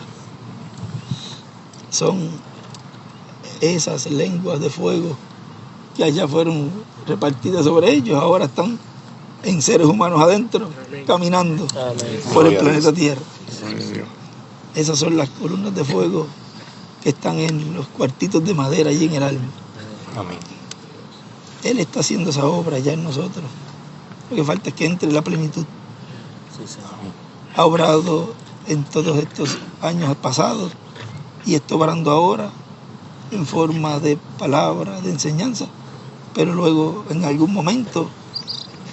son esas lenguas de fuego que allá fueron repartidas sobre ellos, ahora están en seres humanos adentro, caminando por el planeta Tierra. Esas son las columnas de fuego que están en los cuartitos de madera allí en el alma. Amén. Él está haciendo esa obra ya en nosotros. Lo que falta es que entre la plenitud. Ha obrado en todos estos años pasados y está obrando ahora en forma de palabra, de enseñanza, pero luego en algún momento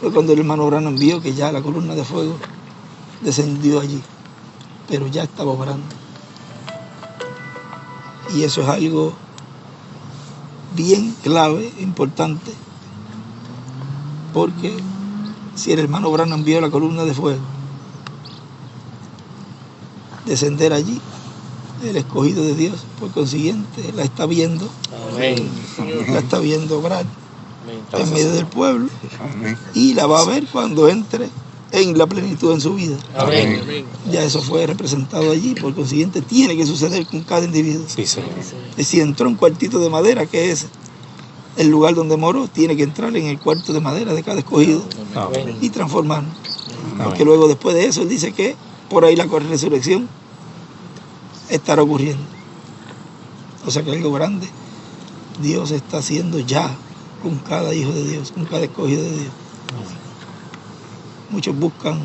fue cuando el hermano Branham vio que ya la columna de fuego descendió allí, pero ya estaba obrando. Y eso es algo bien clave, importante, porque si el hermano Branham vio la columna de fuego descender allí, el escogido de Dios, por consiguiente, la está viendo, Amén. la está viendo obrar Amén. en medio del pueblo Amén. y la va a ver cuando entre en la plenitud en su vida. Amén. Ya eso fue representado allí, por consiguiente tiene que suceder con cada individuo. Sí, Señor. Y si entró un cuartito de madera, que es el lugar donde moró, tiene que entrar en el cuarto de madera de cada escogido Amén. y transformarlo. Porque Amén. luego después de eso él dice que por ahí la resurrección estará ocurriendo. O sea que algo grande Dios está haciendo ya con cada hijo de Dios, con cada escogido de Dios. Muchos buscan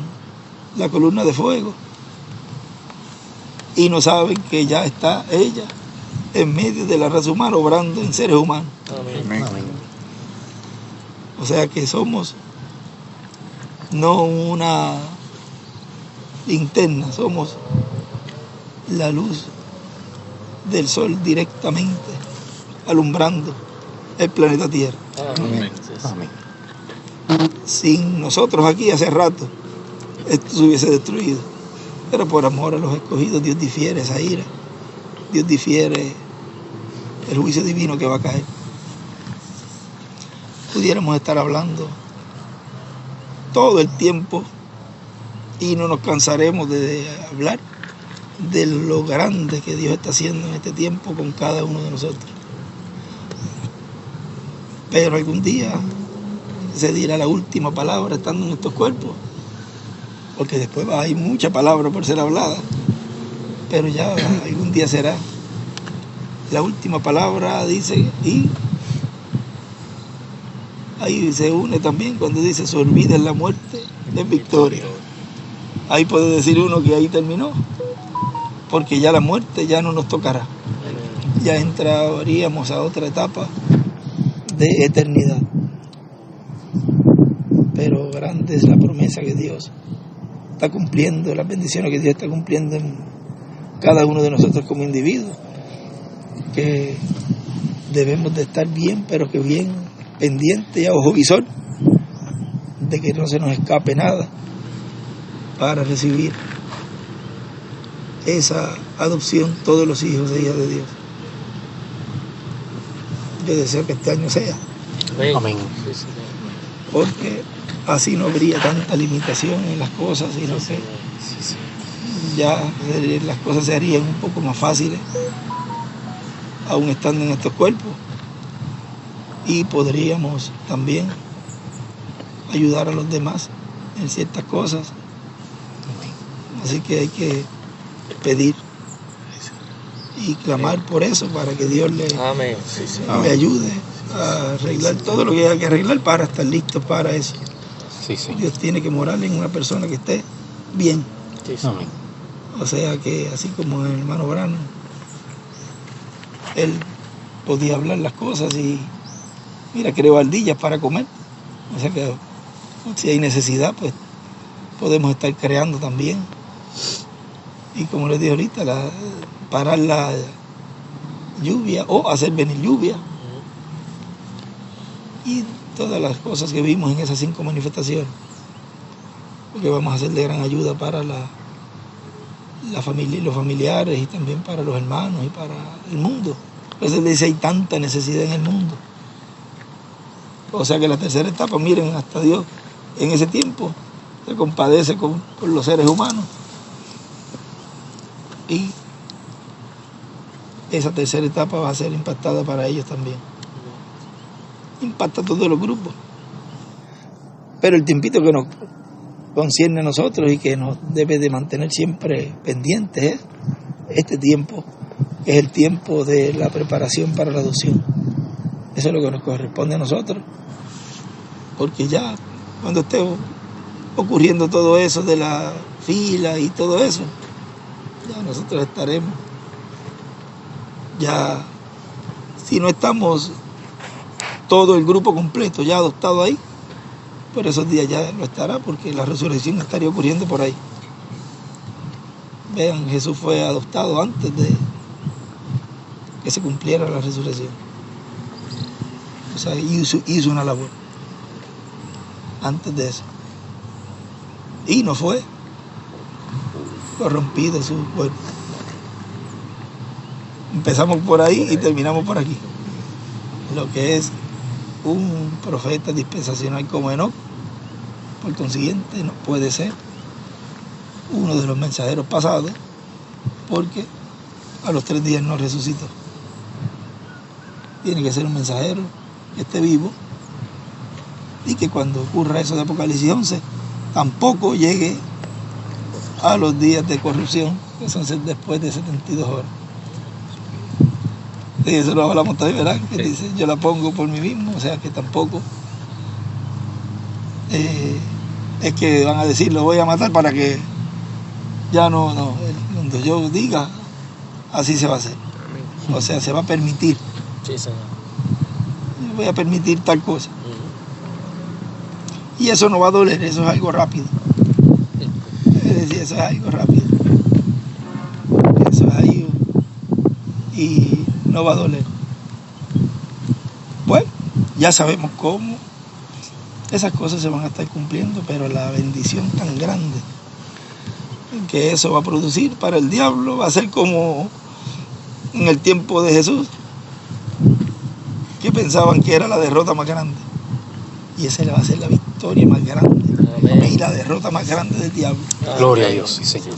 la columna de fuego y no saben que ya está ella en medio de la raza humana obrando en seres humanos. Amén. O sea que somos no una linterna, somos la luz del sol directamente alumbrando el planeta Tierra. Amén. Amén. Sin nosotros aquí hace rato esto se hubiese destruido, pero por amor a los escogidos Dios difiere esa ira, Dios difiere el juicio divino que va a caer. Pudiéramos estar hablando todo el tiempo y no nos cansaremos de hablar de lo grande que Dios está haciendo en este tiempo con cada uno de nosotros. Pero algún día se dirá la última palabra estando en estos cuerpos, porque después hay mucha palabra por ser hablada, pero ya algún día será la última palabra, dice, y ahí se une también cuando dice se olvida en la muerte es victoria. Ahí puede decir uno que ahí terminó, porque ya la muerte ya no nos tocará, ya entraríamos a otra etapa de eternidad. Pero grande es la promesa que Dios está cumpliendo, las bendiciones que Dios está cumpliendo en cada uno de nosotros como individuos, que debemos de estar bien, pero que bien pendiente y a ojo visor de que no se nos escape nada para recibir esa adopción todos los hijos e hijas de Dios. Yo deseo que este año sea, Amén. porque así no habría tanta limitación en las cosas, sino que ya las cosas se harían un poco más fáciles, aún estando en estos cuerpos, y podríamos también ayudar a los demás en ciertas cosas. Así que hay que pedir y clamar por eso, para que Dios le ayude a arreglar todo lo que haya que arreglar para estar listos para eso. Sí, sí. Dios tiene que morar en una persona que esté bien. Amén. O sea que así como el hermano Branham, él podía hablar las cosas y mira, creó ardillas para comer. O sea que si hay necesidad, pues podemos estar creando también. Y como les dije ahorita, parar la lluvia o hacer venir lluvia. Y todas las cosas que vimos en esas 5 manifestaciones, porque vamos a hacer de gran ayuda para la familia y los familiares, y también para los hermanos y para el mundo. Entonces le dice, hay tanta necesidad en el mundo. O sea que la tercera etapa, miren, hasta Dios en ese tiempo se compadece con los seres humanos, y esa tercera etapa va a ser impactada para ellos también. Impacta a todos los grupos. Pero el tiempito que nos concierne a nosotros y que nos debe de mantener siempre pendientes es este tiempo, que es el tiempo de la preparación para la adopción. Eso es lo que nos corresponde a nosotros, porque ya cuando esté ocurriendo todo eso de la fila y todo eso, ya nosotros estaremos, ya si no estamos todo el grupo completo ya adoptado ahí, por esos días ya lo estará, porque la resurrección estaría ocurriendo por ahí. Vean, Jesús fue adoptado antes de que se cumpliera la resurrección. O sea, hizo una labor antes de eso. Y no fue corrompido su cuerpo. Empezamos por ahí y terminamos por aquí. Lo que es un profeta dispensacional como Enoc, por consiguiente, no puede ser uno de los mensajeros pasados, porque a los 3 días no resucitó. Tiene que ser un mensajero que esté vivo y que cuando ocurra eso de Apocalipsis 11 tampoco llegue a los días de corrupción, que son después de 72 horas. Y eso lo hablamos también, ¿verdad? Que dice, yo la pongo por mí mismo, o sea que tampoco es que van a decir, lo voy a matar para que ya no, cuando yo diga, así se va a hacer. O sea, se va a permitir. Sí, señor. Voy a permitir tal cosa. Y eso no va a doler, eso es algo rápido. Es decir, eso es algo rápido. Eso es algo. Y no va a doler. Bueno, ya sabemos cómo esas cosas se van a estar cumpliendo, pero la bendición tan grande que eso va a producir para el diablo va a ser como en el tiempo de Jesús, que pensaban que era la derrota más grande. Y esa le va a ser la victoria más grande. Amén. Y la derrota más grande del diablo. Gloria a Dios, sí, Señor.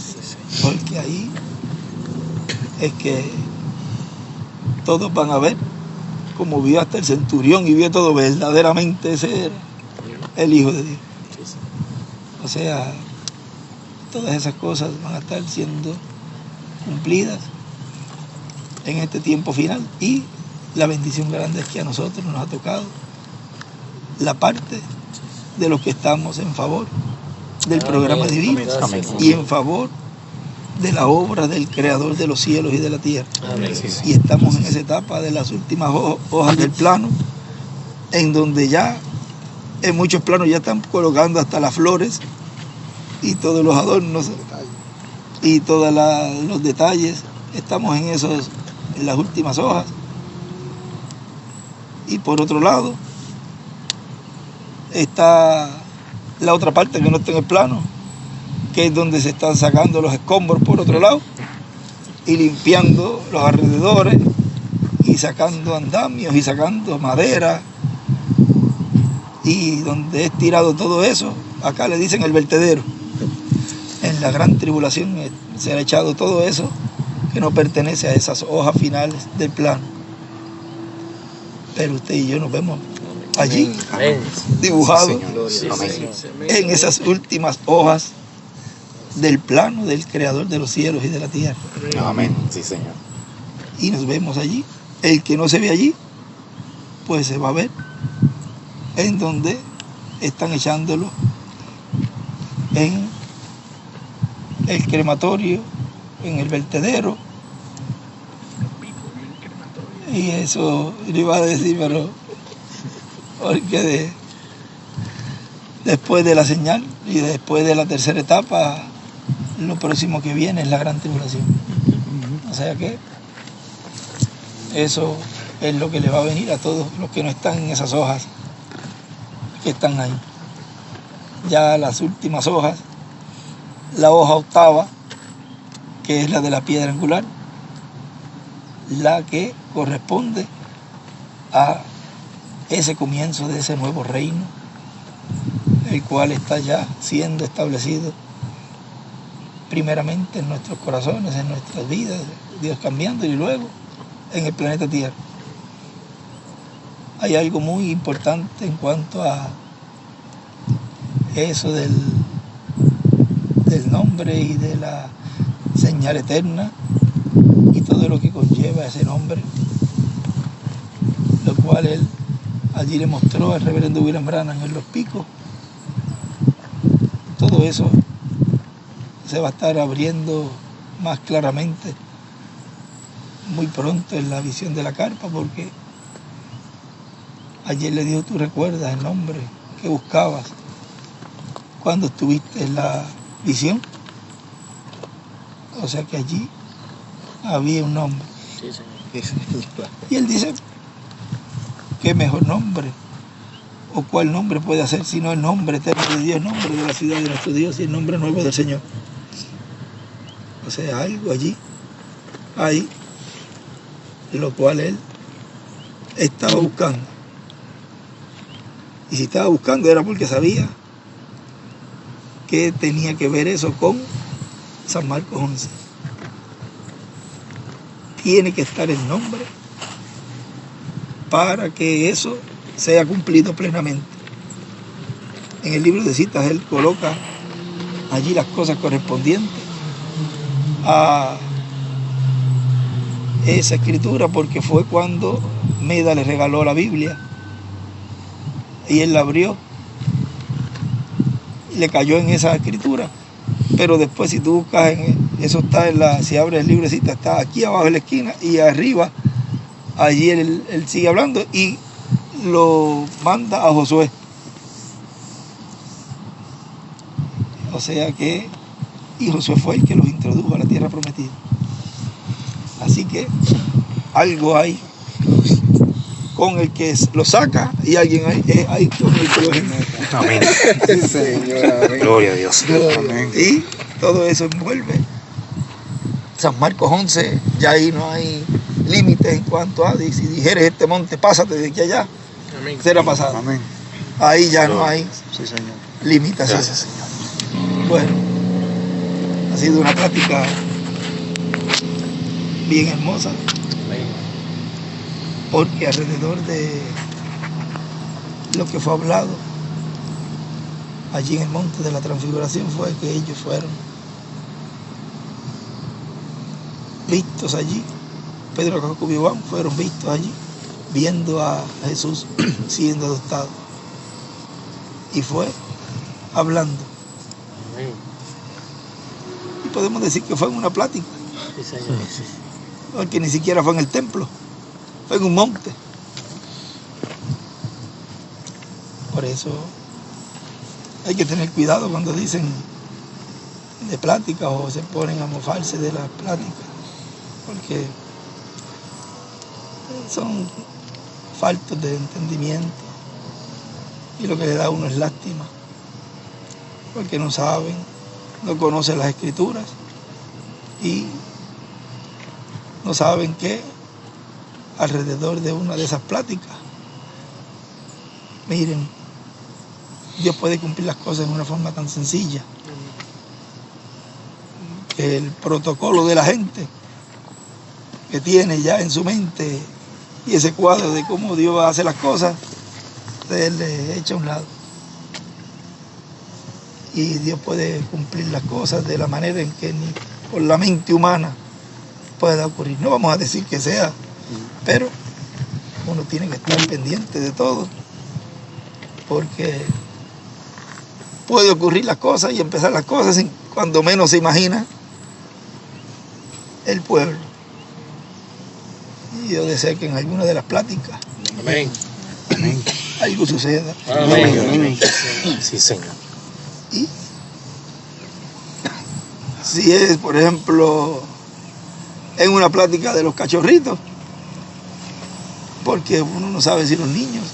Porque ahí es que todos van a ver, como vio hasta el centurión y vio todo, verdaderamente ese era el Hijo de Dios. O sea, todas esas cosas van a estar siendo cumplidas en este tiempo final, y la bendición grande es que a nosotros nos ha tocado la parte de los que estamos en favor del programa divino Amén. y en favor de la obra del Creador de los cielos y de la tierra. Amén. Sí, sí. Y estamos en esa etapa de las últimas hojas del plano, en donde ya en muchos planos ya están colocando hasta las flores y todos los adornos y todos los detalles. Estamos en las últimas hojas. Y por otro lado está la otra parte que no está en el plano, que es donde se están sacando los escombros por otro lado y limpiando los alrededores y sacando andamios y sacando madera, y donde es tirado todo eso, acá le dicen el vertedero. En la gran tribulación se ha echado todo eso que no pertenece a esas hojas finales del plano. Pero usted y yo nos vemos allí, Amén. dibujados Sí, Señor. Amén. en esas últimas hojas del plano del Creador de los cielos y de la tierra. Amén. Sí, Señor. Y nos vemos allí. El que no se ve allí, pues se va a ver en donde están echándolo en el crematorio, en el vertedero. Y eso le iba a decir, pero porque después de la señal y después de la tercera etapa, lo próximo que viene es la gran tribulación. O sea que eso es lo que le va a venir a todos los que no están en esas hojas que están ahí. Ya las últimas hojas, la hoja octava, que es la de la piedra angular, la que corresponde a ese comienzo de ese nuevo reino, el cual está ya siendo establecido primeramente en nuestros corazones, en nuestras vidas, Dios cambiando, y luego en el planeta Tierra. Hay algo muy importante en cuanto a eso del nombre y de la señal eterna y todo lo que conlleva ese nombre, lo cual él allí le mostró al reverendo William Branham en Los Picos. Todo eso se va a estar abriendo más claramente muy pronto en la visión de la carpa, porque ayer le dijo, tú recuerdas el nombre que buscabas cuando estuviste en la visión. O sea que allí había un nombre. Sí, señor. Y él dice, qué mejor nombre o cuál nombre puede hacer sino el nombre eterno de Dios, el nombre de la ciudad de nuestro Dios y el nombre nuevo del Señor. O sea, algo allí hay lo cual él estaba buscando. Y si estaba buscando era porque sabía que tenía que ver eso con San Marcos 11. Tiene que estar el nombre para que eso sea cumplido plenamente. En el libro de citas él coloca allí las cosas correspondientes a esa escritura, porque fue cuando Meda le regaló la Biblia y él la abrió y le cayó en esa escritura. Pero después, si tú buscas eso está si abres el libro de citas, está aquí abajo en la esquina y arriba, allí él sigue hablando y lo manda a Josué. O sea que, y Josué fue el que los introdujo a la tierra prometida. Así que algo hay con el que lo saca y alguien hay con el que lo genera. Amén. Señor, amén. Gloria a Dios. Amén. Y todo eso envuelve San Marcos 11. Ya ahí no hay límites en cuanto a si dijeres este monte, pásate de aquí a allá, Amén. será pasado. Amén. Ahí ya no hay Sí, Señor. limitaciones. Gracias, Señor. Bueno, ha sido una plática bien hermosa, porque alrededor de lo que fue hablado allí en el monte de la transfiguración fue que ellos fueron vistos allí. Pedro, Jacobo y Juan fueron vistos allí viendo a Jesús siendo adoptado, y fue hablando. Y podemos decir que fue en una plática, porque ni siquiera fue en el templo, fue en un monte. Por eso hay que tener cuidado cuando dicen de plática o se ponen a mofarse de las pláticas, porque son faltos de entendimiento y lo que le da a uno es lástima, porque no saben, no conocen las escrituras y no saben que alrededor de una de esas pláticas, miren, Dios puede cumplir las cosas de una forma tan sencilla que el protocolo de la gente que tiene ya en su mente y ese cuadro de cómo Dios va a hacer las cosas, se le echa a un lado. Y Dios puede cumplir las cosas de la manera en que ni por la mente humana pueda ocurrir. No vamos a decir que sea, pero uno tiene que estar pendiente de todo, porque puede ocurrir las cosas y empezar las cosas cuando menos se imagina el pueblo. Y yo deseo que en alguna de las pláticas Amén. Amén. algo suceda. Amén. Amén. Sí, Señor. Y si es, por ejemplo, en una plática de los cachorritos, porque uno no sabe si los niños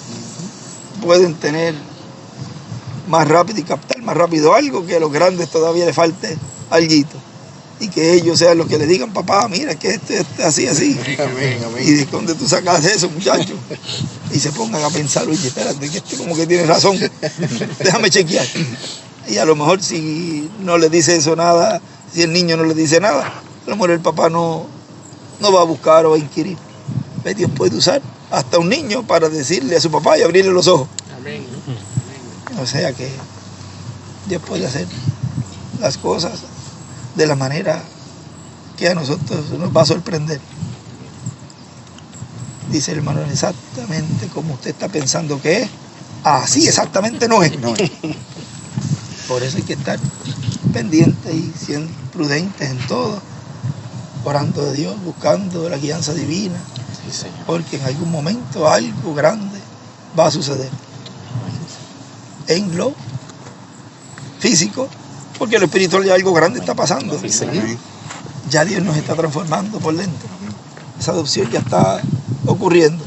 pueden tener más rápido y captar más rápido algo, que a los grandes todavía le falte alguito, y que ellos sean los que le digan, papá, mira que este así, así. Amén. ¿Y de dónde tú sacas eso, muchacho? Y se pongan a pensar, oye, espérate, que este como que tiene razón, déjame chequear. Y a lo mejor si no le dice eso nada, si el niño no le dice nada, a lo mejor el papá no va a buscar o va a inquirir. Dios puede usar hasta un niño para decirle a su papá y abrirle los ojos. Amén. O sea que Dios puede hacer las cosas de la manera que a nosotros nos va a sorprender. Dice el hermano, exactamente como usted está pensando que es, así exactamente no es. No es. Por eso hay que estar pendientes y siendo prudentes en todo, orando de Dios, buscando la guianza divina, Sí, Señor. porque en algún momento algo grande va a suceder en lo físico, porque en lo espiritual ya algo grande está pasando. Sí, Señor. Ya Dios nos está transformando por dentro. Esa adopción ya está ocurriendo.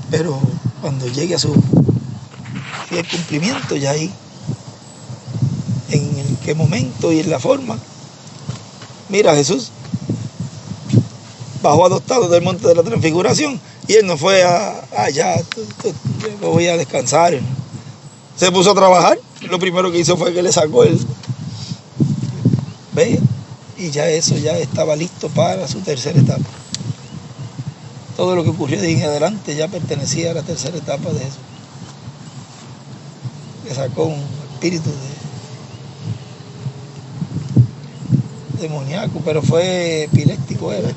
Pero cuando llegue a su fiel cumplimiento, ya ahí, en qué momento y en la forma. Mira, Jesús bajó adoptado del monte de la transfiguración y él no fue allá, yo voy a descansar. Se puso a trabajar, lo primero que hizo fue que le sacó el... ¿Ve? Y ya eso ya estaba listo para su tercera etapa. Todo lo que ocurrió de ahí en adelante ya pertenecía a la tercera etapa de Jesús. Le sacó un espíritu demoníaco, pero fue epiléptico, era.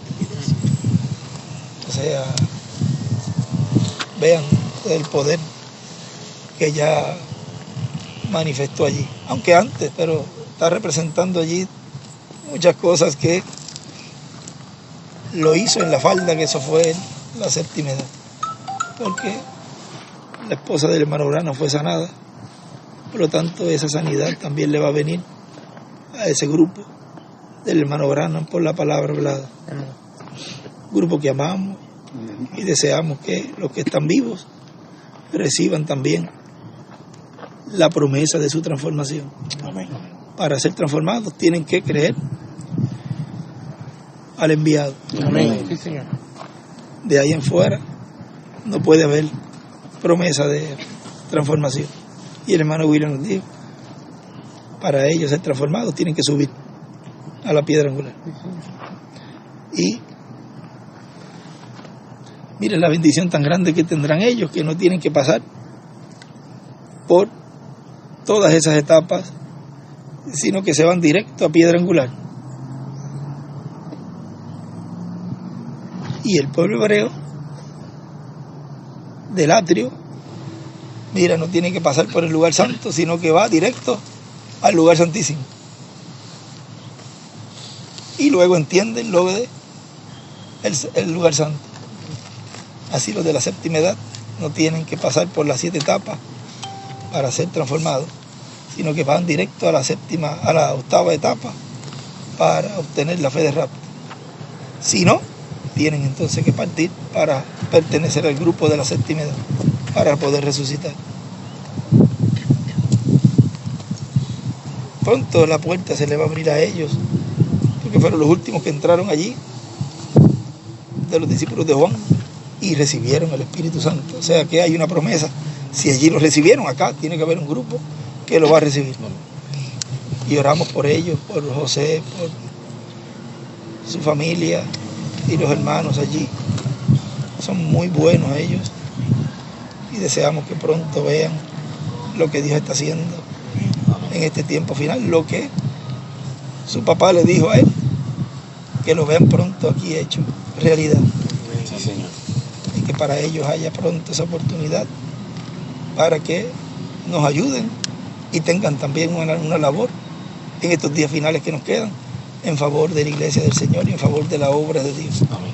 O sea, vean el poder que ya manifestó allí, aunque antes, pero está representando allí muchas cosas que lo hizo en la falda, que eso fue la séptima edad, porque la esposa del hermano Urano fue sanada, por lo tanto esa sanidad también le va a venir a ese grupo del hermano Urano por la palabra hablada, grupo que amamos y deseamos que los que están vivos reciban también la promesa de su transformación. Amén. Para ser transformados tienen que creer al enviado. Amén. Sí, Señor. De ahí en fuera no puede haber promesa de transformación. Y el hermano William nos dijo, para ellos ser transformados tienen que subir a la piedra angular. Y miren la bendición tan grande que tendrán ellos, que no tienen que pasar por todas esas etapas, sino que se van directo a piedra angular. Y el pueblo hebreo del atrio, mira, no tiene que pasar por el lugar santo, sino que va directo al lugar santísimo. Y luego entienden lo de el lugar santo. Así los de la séptima edad no tienen que pasar por las 7 etapas para ser transformados, sino que van directo a la octava etapa para obtener la fe de rapto. Si no, tienen entonces que partir para pertenecer al grupo de la séptima edad, para poder resucitar. Pronto la puerta se le va a abrir a ellos, porque fueron los últimos que entraron allí, de los discípulos de Juan, y recibieron el Espíritu Santo. O sea que hay una promesa. Si allí lo recibieron, acá tiene que haber un grupo que lo va a recibir. Y oramos por ellos, por José, por su familia y los hermanos allí. Son muy buenos ellos y deseamos que pronto vean lo que Dios está haciendo en este tiempo final, lo que su papá le dijo a él, que lo vean pronto aquí hecho realidad. Sí, Señor. Y que para ellos haya pronto esa oportunidad para que nos ayuden y tengan también una labor en estos días finales que nos quedan en favor de la iglesia del Señor y en favor de la obra de Dios. Amén.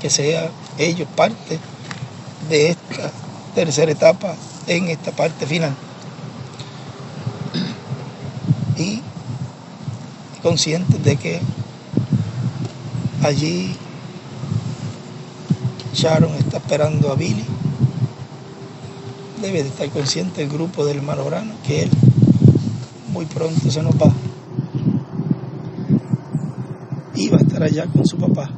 Que sea ellos parte de esta tercera etapa en esta parte final. Y conscientes de que allí Sharon está esperando a Billy. Debe de estar consciente el grupo del hermano Urano que él muy pronto se nos va y va a estar allá con su papá.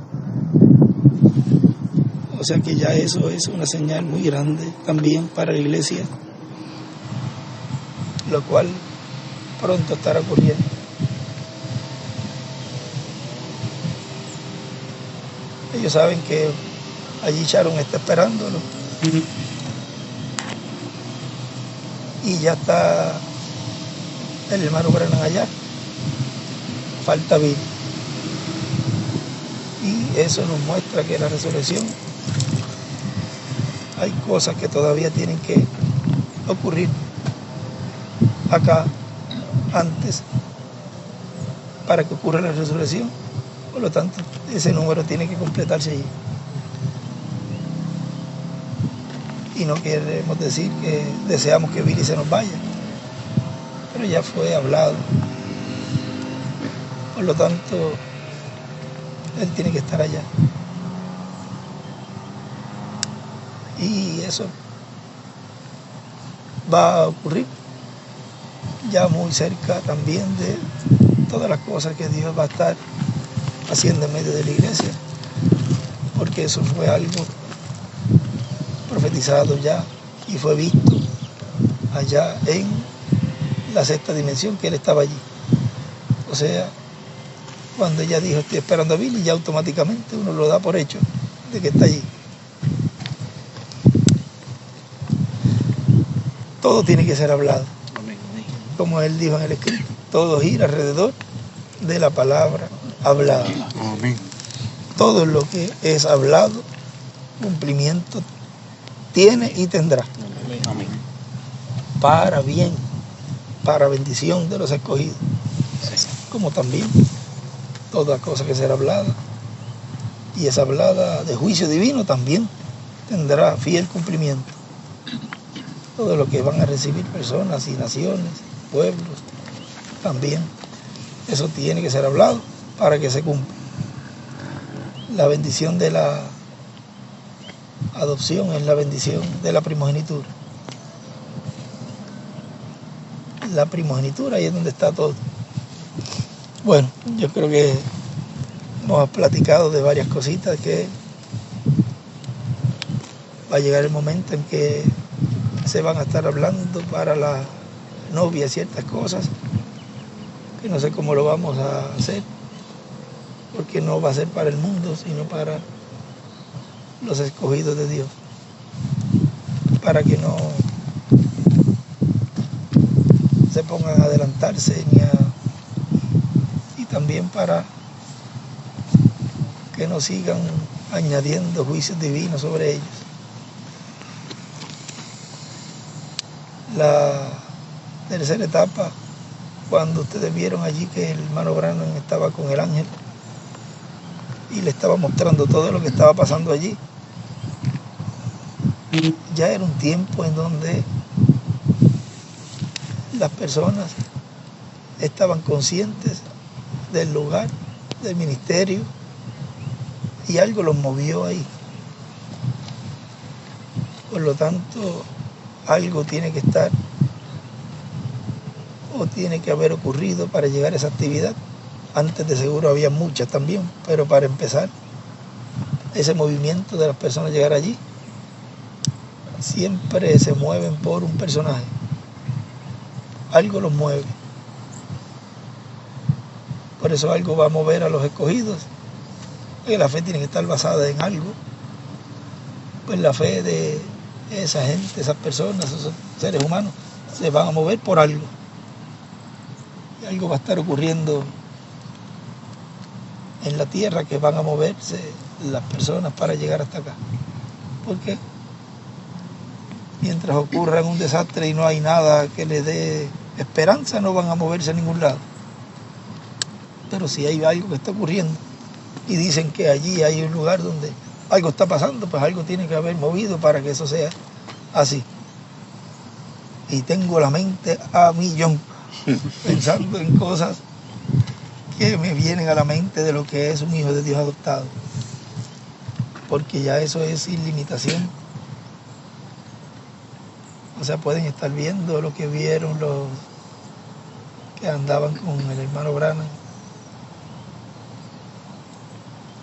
O sea que ya eso es una señal muy grande también para la iglesia, lo cual pronto estará ocurriendo. Ellos saben que allí Sharon está esperándolo. Y ya está el hermano Brennan allá. Falta Bill. Y eso nos muestra que la resurrección hay cosas que todavía tienen que ocurrir acá antes para que ocurra la resurrección. Por lo tanto, ese número tiene que completarse allí. Y no queremos decir que deseamos que Billy se nos vaya, pero ya fue hablado. Por lo tanto, él tiene que estar allá. Y eso va a ocurrir ya muy cerca también de todas las cosas que Dios va a estar haciendo en medio de la iglesia, porque eso fue algo profetizado ya y fue visto allá en la sexta dimensión, que él estaba allí. O sea, cuando ella dijo estoy esperando a Billy, ya automáticamente uno lo da por hecho de que está allí. Todo tiene que ser hablado, como él dijo en el escrito, todo gira alrededor de la palabra hablada. Amén. Todo lo que es hablado, cumplimiento tiene y tendrá. Amén. Para bien, para bendición de los escogidos. Como también toda cosa que será hablada y es hablada de juicio divino también tendrá fiel cumplimiento. Todo lo que van a recibir personas y naciones, pueblos, también eso tiene que ser hablado para que se cumpla. La bendición de la adopción es la bendición de la primogenitura. La primogenitura, ahí es donde está todo. Bueno, yo creo que hemos platicado de varias cositas, que va a llegar el momento en que se van a estar hablando para la novia ciertas cosas, que no sé cómo lo vamos a hacer, porque no va a ser para el mundo, sino para los escogidos de Dios, para que no se pongan a adelantarse y también para que no sigan añadiendo juicios divinos sobre ellos. La tercera etapa, cuando ustedes vieron allí que el hermano Branham estaba con el ángel y le estaba mostrando todo lo que estaba pasando allí, ya era un tiempo en donde las personas estaban conscientes del lugar, del ministerio, y algo los movió ahí. Por lo tanto, algo tiene que estar o tiene que haber ocurrido para llegar a esa actividad. Antes de seguro había muchas también, pero para empezar ese movimiento de las personas llegar allí, siempre se mueven por un personaje. Algo los mueve. Por eso algo va a mover a los escogidos. Porque la fe tiene que estar basada en algo. Pues la fe de esa gente, esas personas, esos seres humanos, se van a mover por algo. Y algo va a estar ocurriendo en la tierra, que van a moverse las personas para llegar hasta acá. Porque mientras ocurra un desastre y no hay nada que les dé esperanza, no van a moverse a ningún lado. Pero si hay algo que está ocurriendo y dicen que allí hay un lugar donde algo está pasando, pues algo tiene que haber movido para que eso sea así. Y tengo la mente a millón pensando en cosas que me vienen a la mente de lo que es un hijo de Dios adoptado, porque ya eso es sin limitación. O sea, pueden estar viendo lo que vieron los que andaban con el hermano Branham,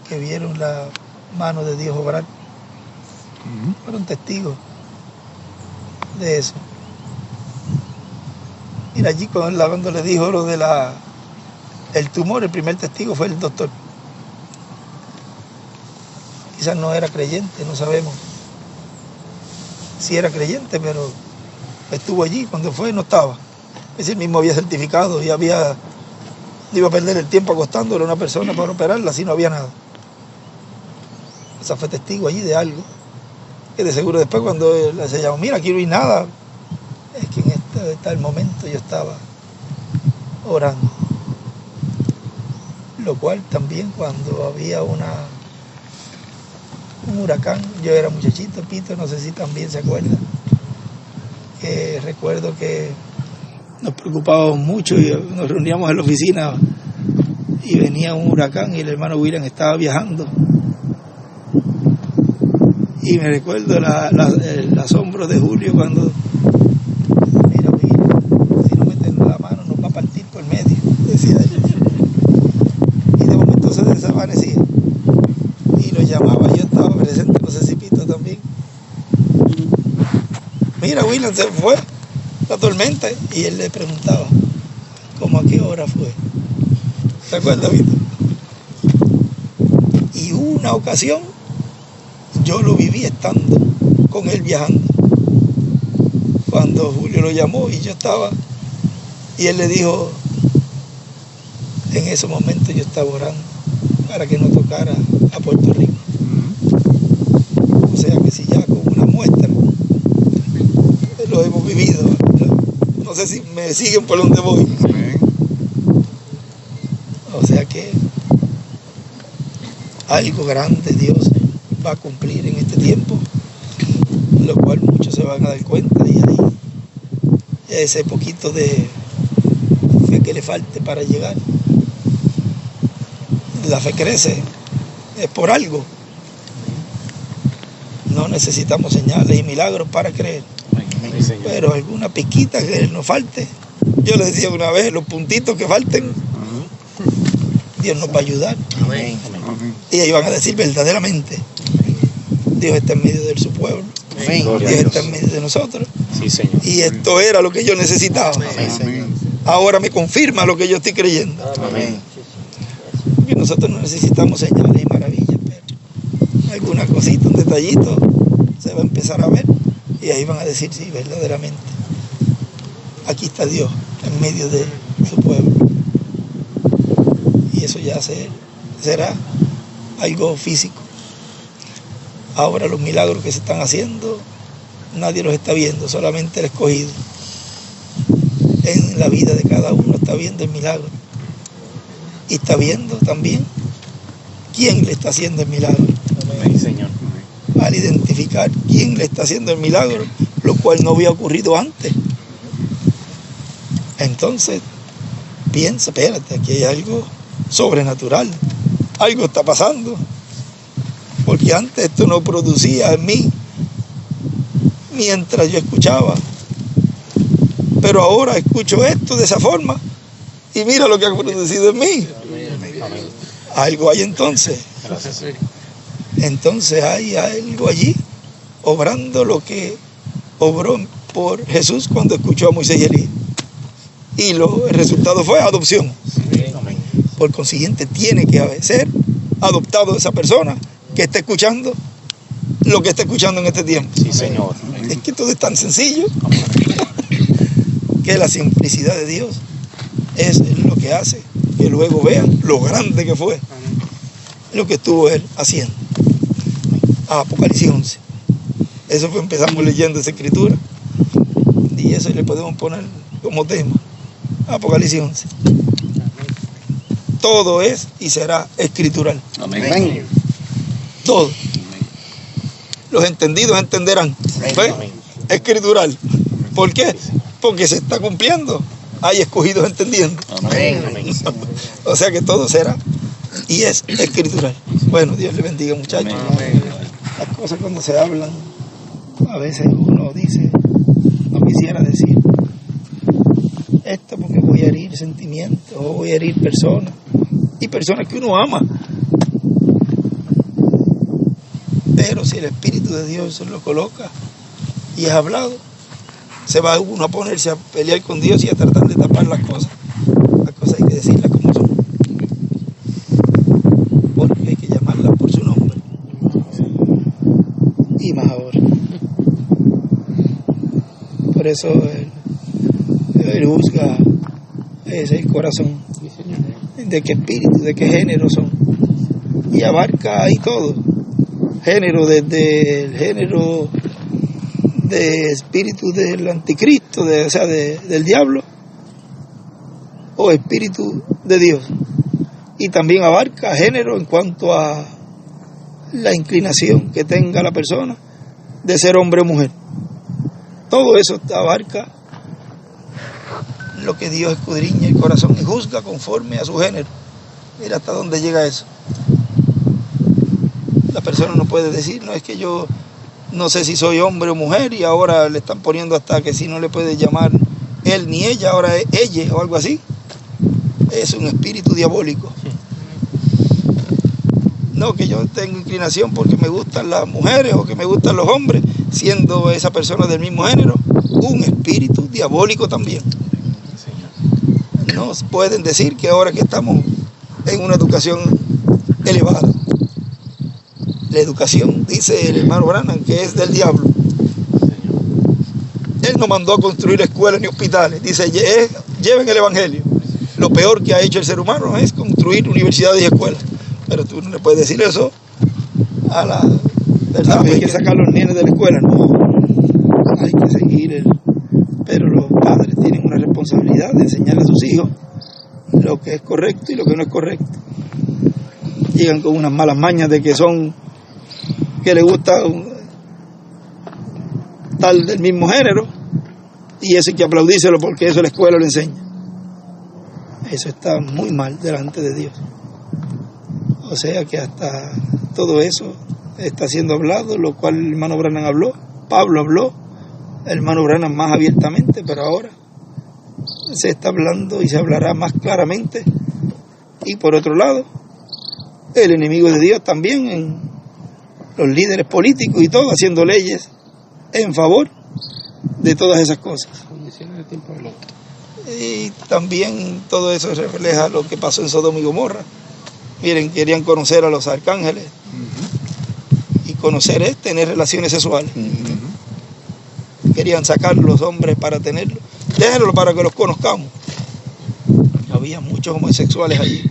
que vieron la mano de Dios obrar. Fueron testigos de eso. Mira, allí cuando le dijo lo de el tumor, el primer testigo fue el doctor. Quizás no era creyente, no sabemos si era creyente, pero estuvo allí. Cuando fue, no estaba. Es decir, mismo había certificado y iba a perder el tiempo acostándole a una persona para operarla, así no había nada. O sea, fue testigo allí de algo, que de seguro después cuando se llamó, mira, aquí no hay nada, es que en tal momento yo estaba orando. Lo cual también cuando había un huracán, yo era muchachito, Pito, no sé si también se acuerda, que recuerdo que nos preocupábamos mucho y nos reuníamos en la oficina y venía un huracán y el hermano William estaba viajando Y me recuerdo el asombro de Julio cuando, mira, si no meten la mano nos va a partir por medio, decía él. Y de momento se desvanecía. Y lo llamaba, yo estaba presente, no sé si Pito también. Mira, William, se fue la tormenta. Y él le preguntaba, ¿cómo a qué hora fue? ¿Te acuerdas, Vito? Y una ocasión yo lo viví estando con él viajando. Cuando Julio lo llamó y yo estaba, y él le dijo, en ese momento yo estaba orando para que no tocara a Puerto Rico. O sea que si ya con una muestra lo hemos vivido. No sé si me siguen por donde voy. O sea que algo grande Dios va a cumplir en este tiempo, lo cual muchos se van a dar cuenta, y ahí ese poquito de fe que le falte para llegar. La fe crece, es por algo. No necesitamos señales y milagros para creer, pero alguna piquita que nos falte. Yo le decía una vez, los puntitos que falten, Dios nos va a ayudar. Amén. Y ellos van a decir verdaderamente, Dios está en medio de su pueblo. Amén. Dios está en medio de nosotros. Sí, Señor. Y esto era lo que yo necesitaba. Amén. Ahora me confirma lo que yo estoy creyendo. Amén. Porque nosotros no necesitamos señales y maravillas, pero alguna cosita, un detallito, se va a empezar a ver. Y ahí van a decir, sí, verdaderamente, aquí está Dios en medio de su pueblo. Y eso ya será algo físico. Ahora los milagros que se están haciendo, nadie los está viendo, solamente el escogido. En la vida de cada uno está viendo el milagro. Y está viendo también quién le está haciendo el milagro. Amén, Señor. Al identificar quién le está haciendo el milagro, lo cual no había ocurrido antes. Entonces, piensa, espérate, aquí hay algo sobrenatural. Algo está pasando. Porque antes esto no producía en mí mientras yo escuchaba. Pero ahora escucho esto de esa forma y mira lo que ha producido en mí. Amén. Algo hay entonces. Gracias, Señor. Entonces hay algo allí obrando lo que obró por Jesús cuando escuchó a Moisés y Elías. Y el resultado fue adopción. Amén. Por consiguiente, tiene que ser adoptado esa persona que está escuchando lo que está escuchando en este tiempo. Sí, Señor. Es que todo es tan sencillo que la simplicidad de Dios es lo que hace que luego vean lo grande que fue lo que estuvo él haciendo. Apocalipsis 11. Eso fue, empezamos leyendo esa escritura y eso le podemos poner como tema. Apocalipsis 11. Todo es y será escritural. Amén. Todo. Los entendidos entenderán. ¿Ves? Amén. Escritural. ¿Por qué? Porque se está cumpliendo. Hay escogidos entendiendo. Amén. Amén. O sea que todo será y es escritural. Bueno, Dios le bendiga, muchachos. Amén. Las cosas cuando se hablan, a veces uno dice, no quisiera decir esto porque voy a herir sentimientos o voy a herir personas, y personas que uno ama. Pero si el Espíritu de Dios se lo coloca y es hablado, se va uno a ponerse a pelear con Dios y a tratar de tapar las cosas. Las cosas hay que decirlas como son, porque hay que llamarlas por su nombre. Y más ahora. Por eso él juzga ese el corazón, de qué espíritu, de qué género son, y abarca ahí todo. Género, desde el género de espíritu del anticristo, o sea, del diablo, o espíritu de Dios. Y también abarca género en cuanto a la inclinación que tenga la persona de ser hombre o mujer. Todo eso abarca lo que Dios escudriña el corazón y juzga conforme a su género. Mira hasta dónde llega eso. La persona no puede decir, no, es que yo no sé si soy hombre o mujer, y ahora le están poniendo hasta que si no le puede llamar él ni ella, ahora es ella o algo así. Es un espíritu diabólico. No que yo tengo inclinación porque me gustan las mujeres o que me gustan los hombres, siendo esa persona del mismo género, un espíritu diabólico también. Nos pueden decir que ahora que estamos en una educación elevada, la educación, dice el hermano Branham, que es del diablo. Él no mandó a construir escuelas ni hospitales, dice, lleven el evangelio. Lo peor que ha hecho el ser humano es construir universidades y escuelas. Pero tú no le puedes decir eso a la verdad. Hay que sacar a los nenes de la escuela, no. Hay que seguir pero los padres tienen una responsabilidad de enseñarle a sus hijos lo que es correcto y lo que no es correcto. Llegan con unas malas mañas de que les gusta tal del mismo género, y eso hay que aplaudírselo porque eso la escuela lo enseña. Eso está muy mal delante de Dios. O sea que hasta todo eso está siendo hablado, lo cual el hermano Branham habló, Pablo habló, el hermano Branham más abiertamente, pero ahora se está hablando y se hablará más claramente. Y por otro lado, el enemigo de Dios también, en los líderes políticos y todo, haciendo leyes en favor de todas esas cosas. Y también todo eso refleja lo que pasó en Sodoma y Gomorra. Miren, querían conocer a los arcángeles. Y conocer es tener relaciones sexuales. Querían sacar los hombres para tenerlos. Déjenlo para que los conozcamos. Había muchos homosexuales allí.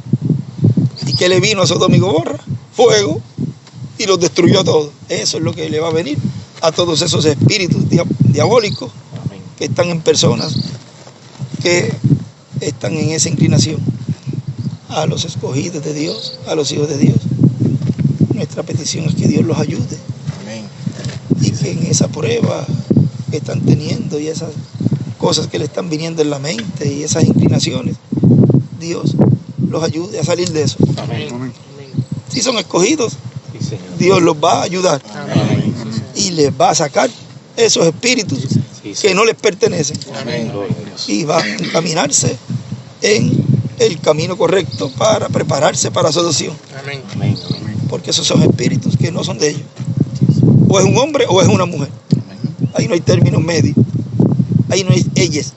¿Y qué le vino a Sodoma y Gomorra? Fuego. Y los destruyó a todos. Eso es lo que le va a venir a todos esos espíritus diabólicos que están en personas que están en esa inclinación. A los escogidos de Dios, a los hijos de Dios. Nuestra petición es que Dios los ayude. Amén. Y que en esa prueba que están teniendo y esas cosas que le están viniendo en la mente y esas inclinaciones, Dios los ayude a salir de eso. Amén. Si son escogidos, sí, Dios los va a ayudar. Amén. Y les va a sacar esos espíritus que no les pertenecen. Amén. Y van a encaminarse en el camino correcto para prepararse para su adopción. Amén. Porque esos son espíritus que no son de ellos. O es un hombre o es una mujer. Ahí no hay términos medios. Ahí no hay ellas.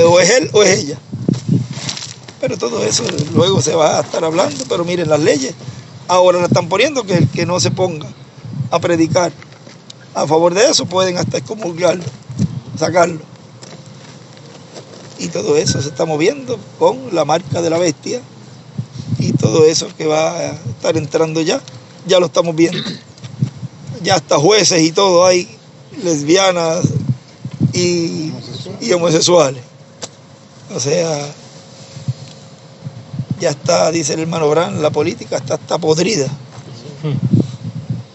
O es él o es ella. Pero todo eso luego se va a estar hablando. Pero miren, las leyes ahora la están poniendo que el que no se ponga a predicar a favor de eso pueden hasta excomulgarlo, sacarlo. Y todo eso se está moviendo con la marca de la bestia. Y todo eso que va a estar entrando ya lo estamos viendo. Ya hasta jueces y todo hay lesbianas y homosexuales. O sea, ya está, dice el hermano Branham, la política está podrida.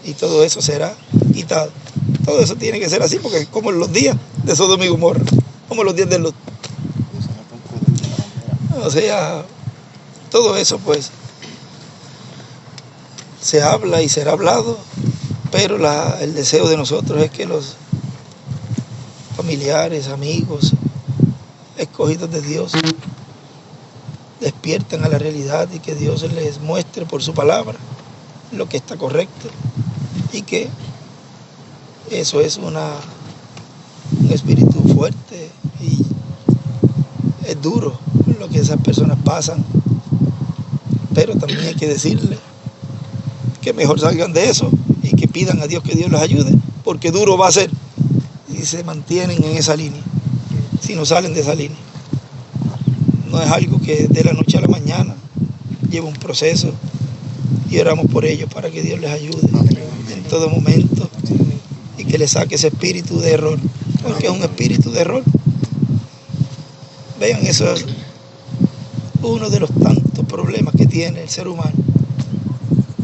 Y todo eso será quitado. Todo eso tiene que ser así porque es como en los días de Sodoma y Gomorra, como los días de Lot. O sea, todo eso pues se habla y será hablado, pero el deseo de nosotros es que los familiares, amigos, escogidos de Dios, despierten a la realidad y que Dios les muestre por su palabra lo que está correcto y que eso es un espíritu fuerte y es duro lo que esas personas pasan, pero también hay que decirle que mejor salgan de eso y que pidan a Dios que Dios los ayude, porque duro va a ser si se mantienen en esa línea, si no salen de esa línea. No es algo que de la noche a la mañana, lleva un proceso y oramos por ellos para que Dios les ayude en todo momento y que les saque ese espíritu de error, porque es un espíritu de error. Vean, eso es uno de los tantos problemas que tiene el ser humano.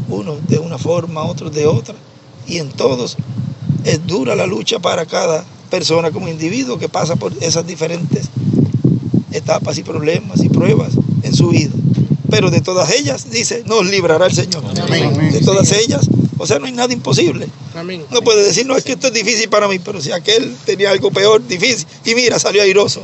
Unos de una forma, otros de otra. Y en todos es dura la lucha para cada persona como individuo que pasa por esas diferentes etapas y problemas y pruebas en su vida. Pero de todas ellas, dice, nos librará el Señor. Amén. De todas ellas O sea, no hay nada imposible. Amén. No puede decir, no, es que esto es difícil para mí, pero si aquel tenía algo peor, difícil, y mira, salió airoso.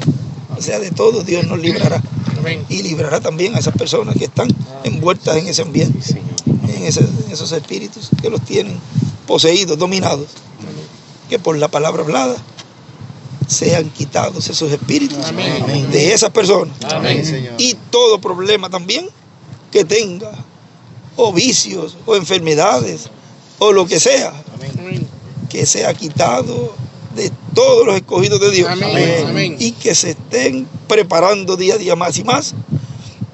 O sea, de todo Dios nos librará. Amén. Y librará también a esas personas que están envueltas en ese ambiente, Sí, Señor. en esos espíritus que los tienen poseídos, dominados. Que por la palabra hablada sean quitados esos espíritus Amén. de esas personas. Amén. Y todo problema también que tenga, o vicios, o enfermedades, o lo que sea, Amén. que sea quitado de todos los escogidos de Dios. Amén. Amén. Y que se estén preparando día a día más y más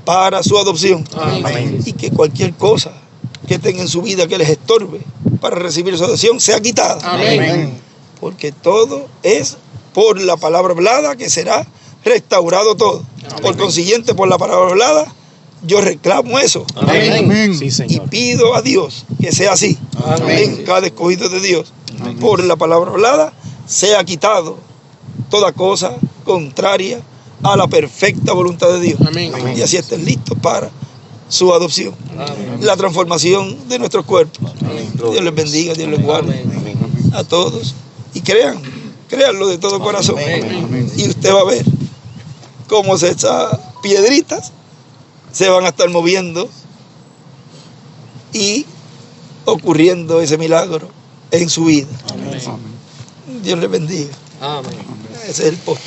para su adopción. Amén. Y que cualquier cosa que tenga en su vida que les estorbe para recibir su adopción sea quitada. Amén. Porque todo es por la palabra hablada que será restaurado todo. Amén. Por consiguiente, por la palabra hablada, yo reclamo eso. Amén. Sí, Y Señor. pido a Dios que sea así Amén. en cada escogido de Dios. Por la palabra hablada sea quitado toda cosa contraria a la perfecta voluntad de Dios. Amén. Y así estén listos para su adopción, la transformación de nuestros cuerpos. Dios les bendiga, Dios les guarde a todos. Y créanlo de todo corazón. Y usted va a ver cómo esas piedritas se van a estar moviendo y ocurriendo ese milagro en su vida. Dios les bendiga. Amén. Ese es el post.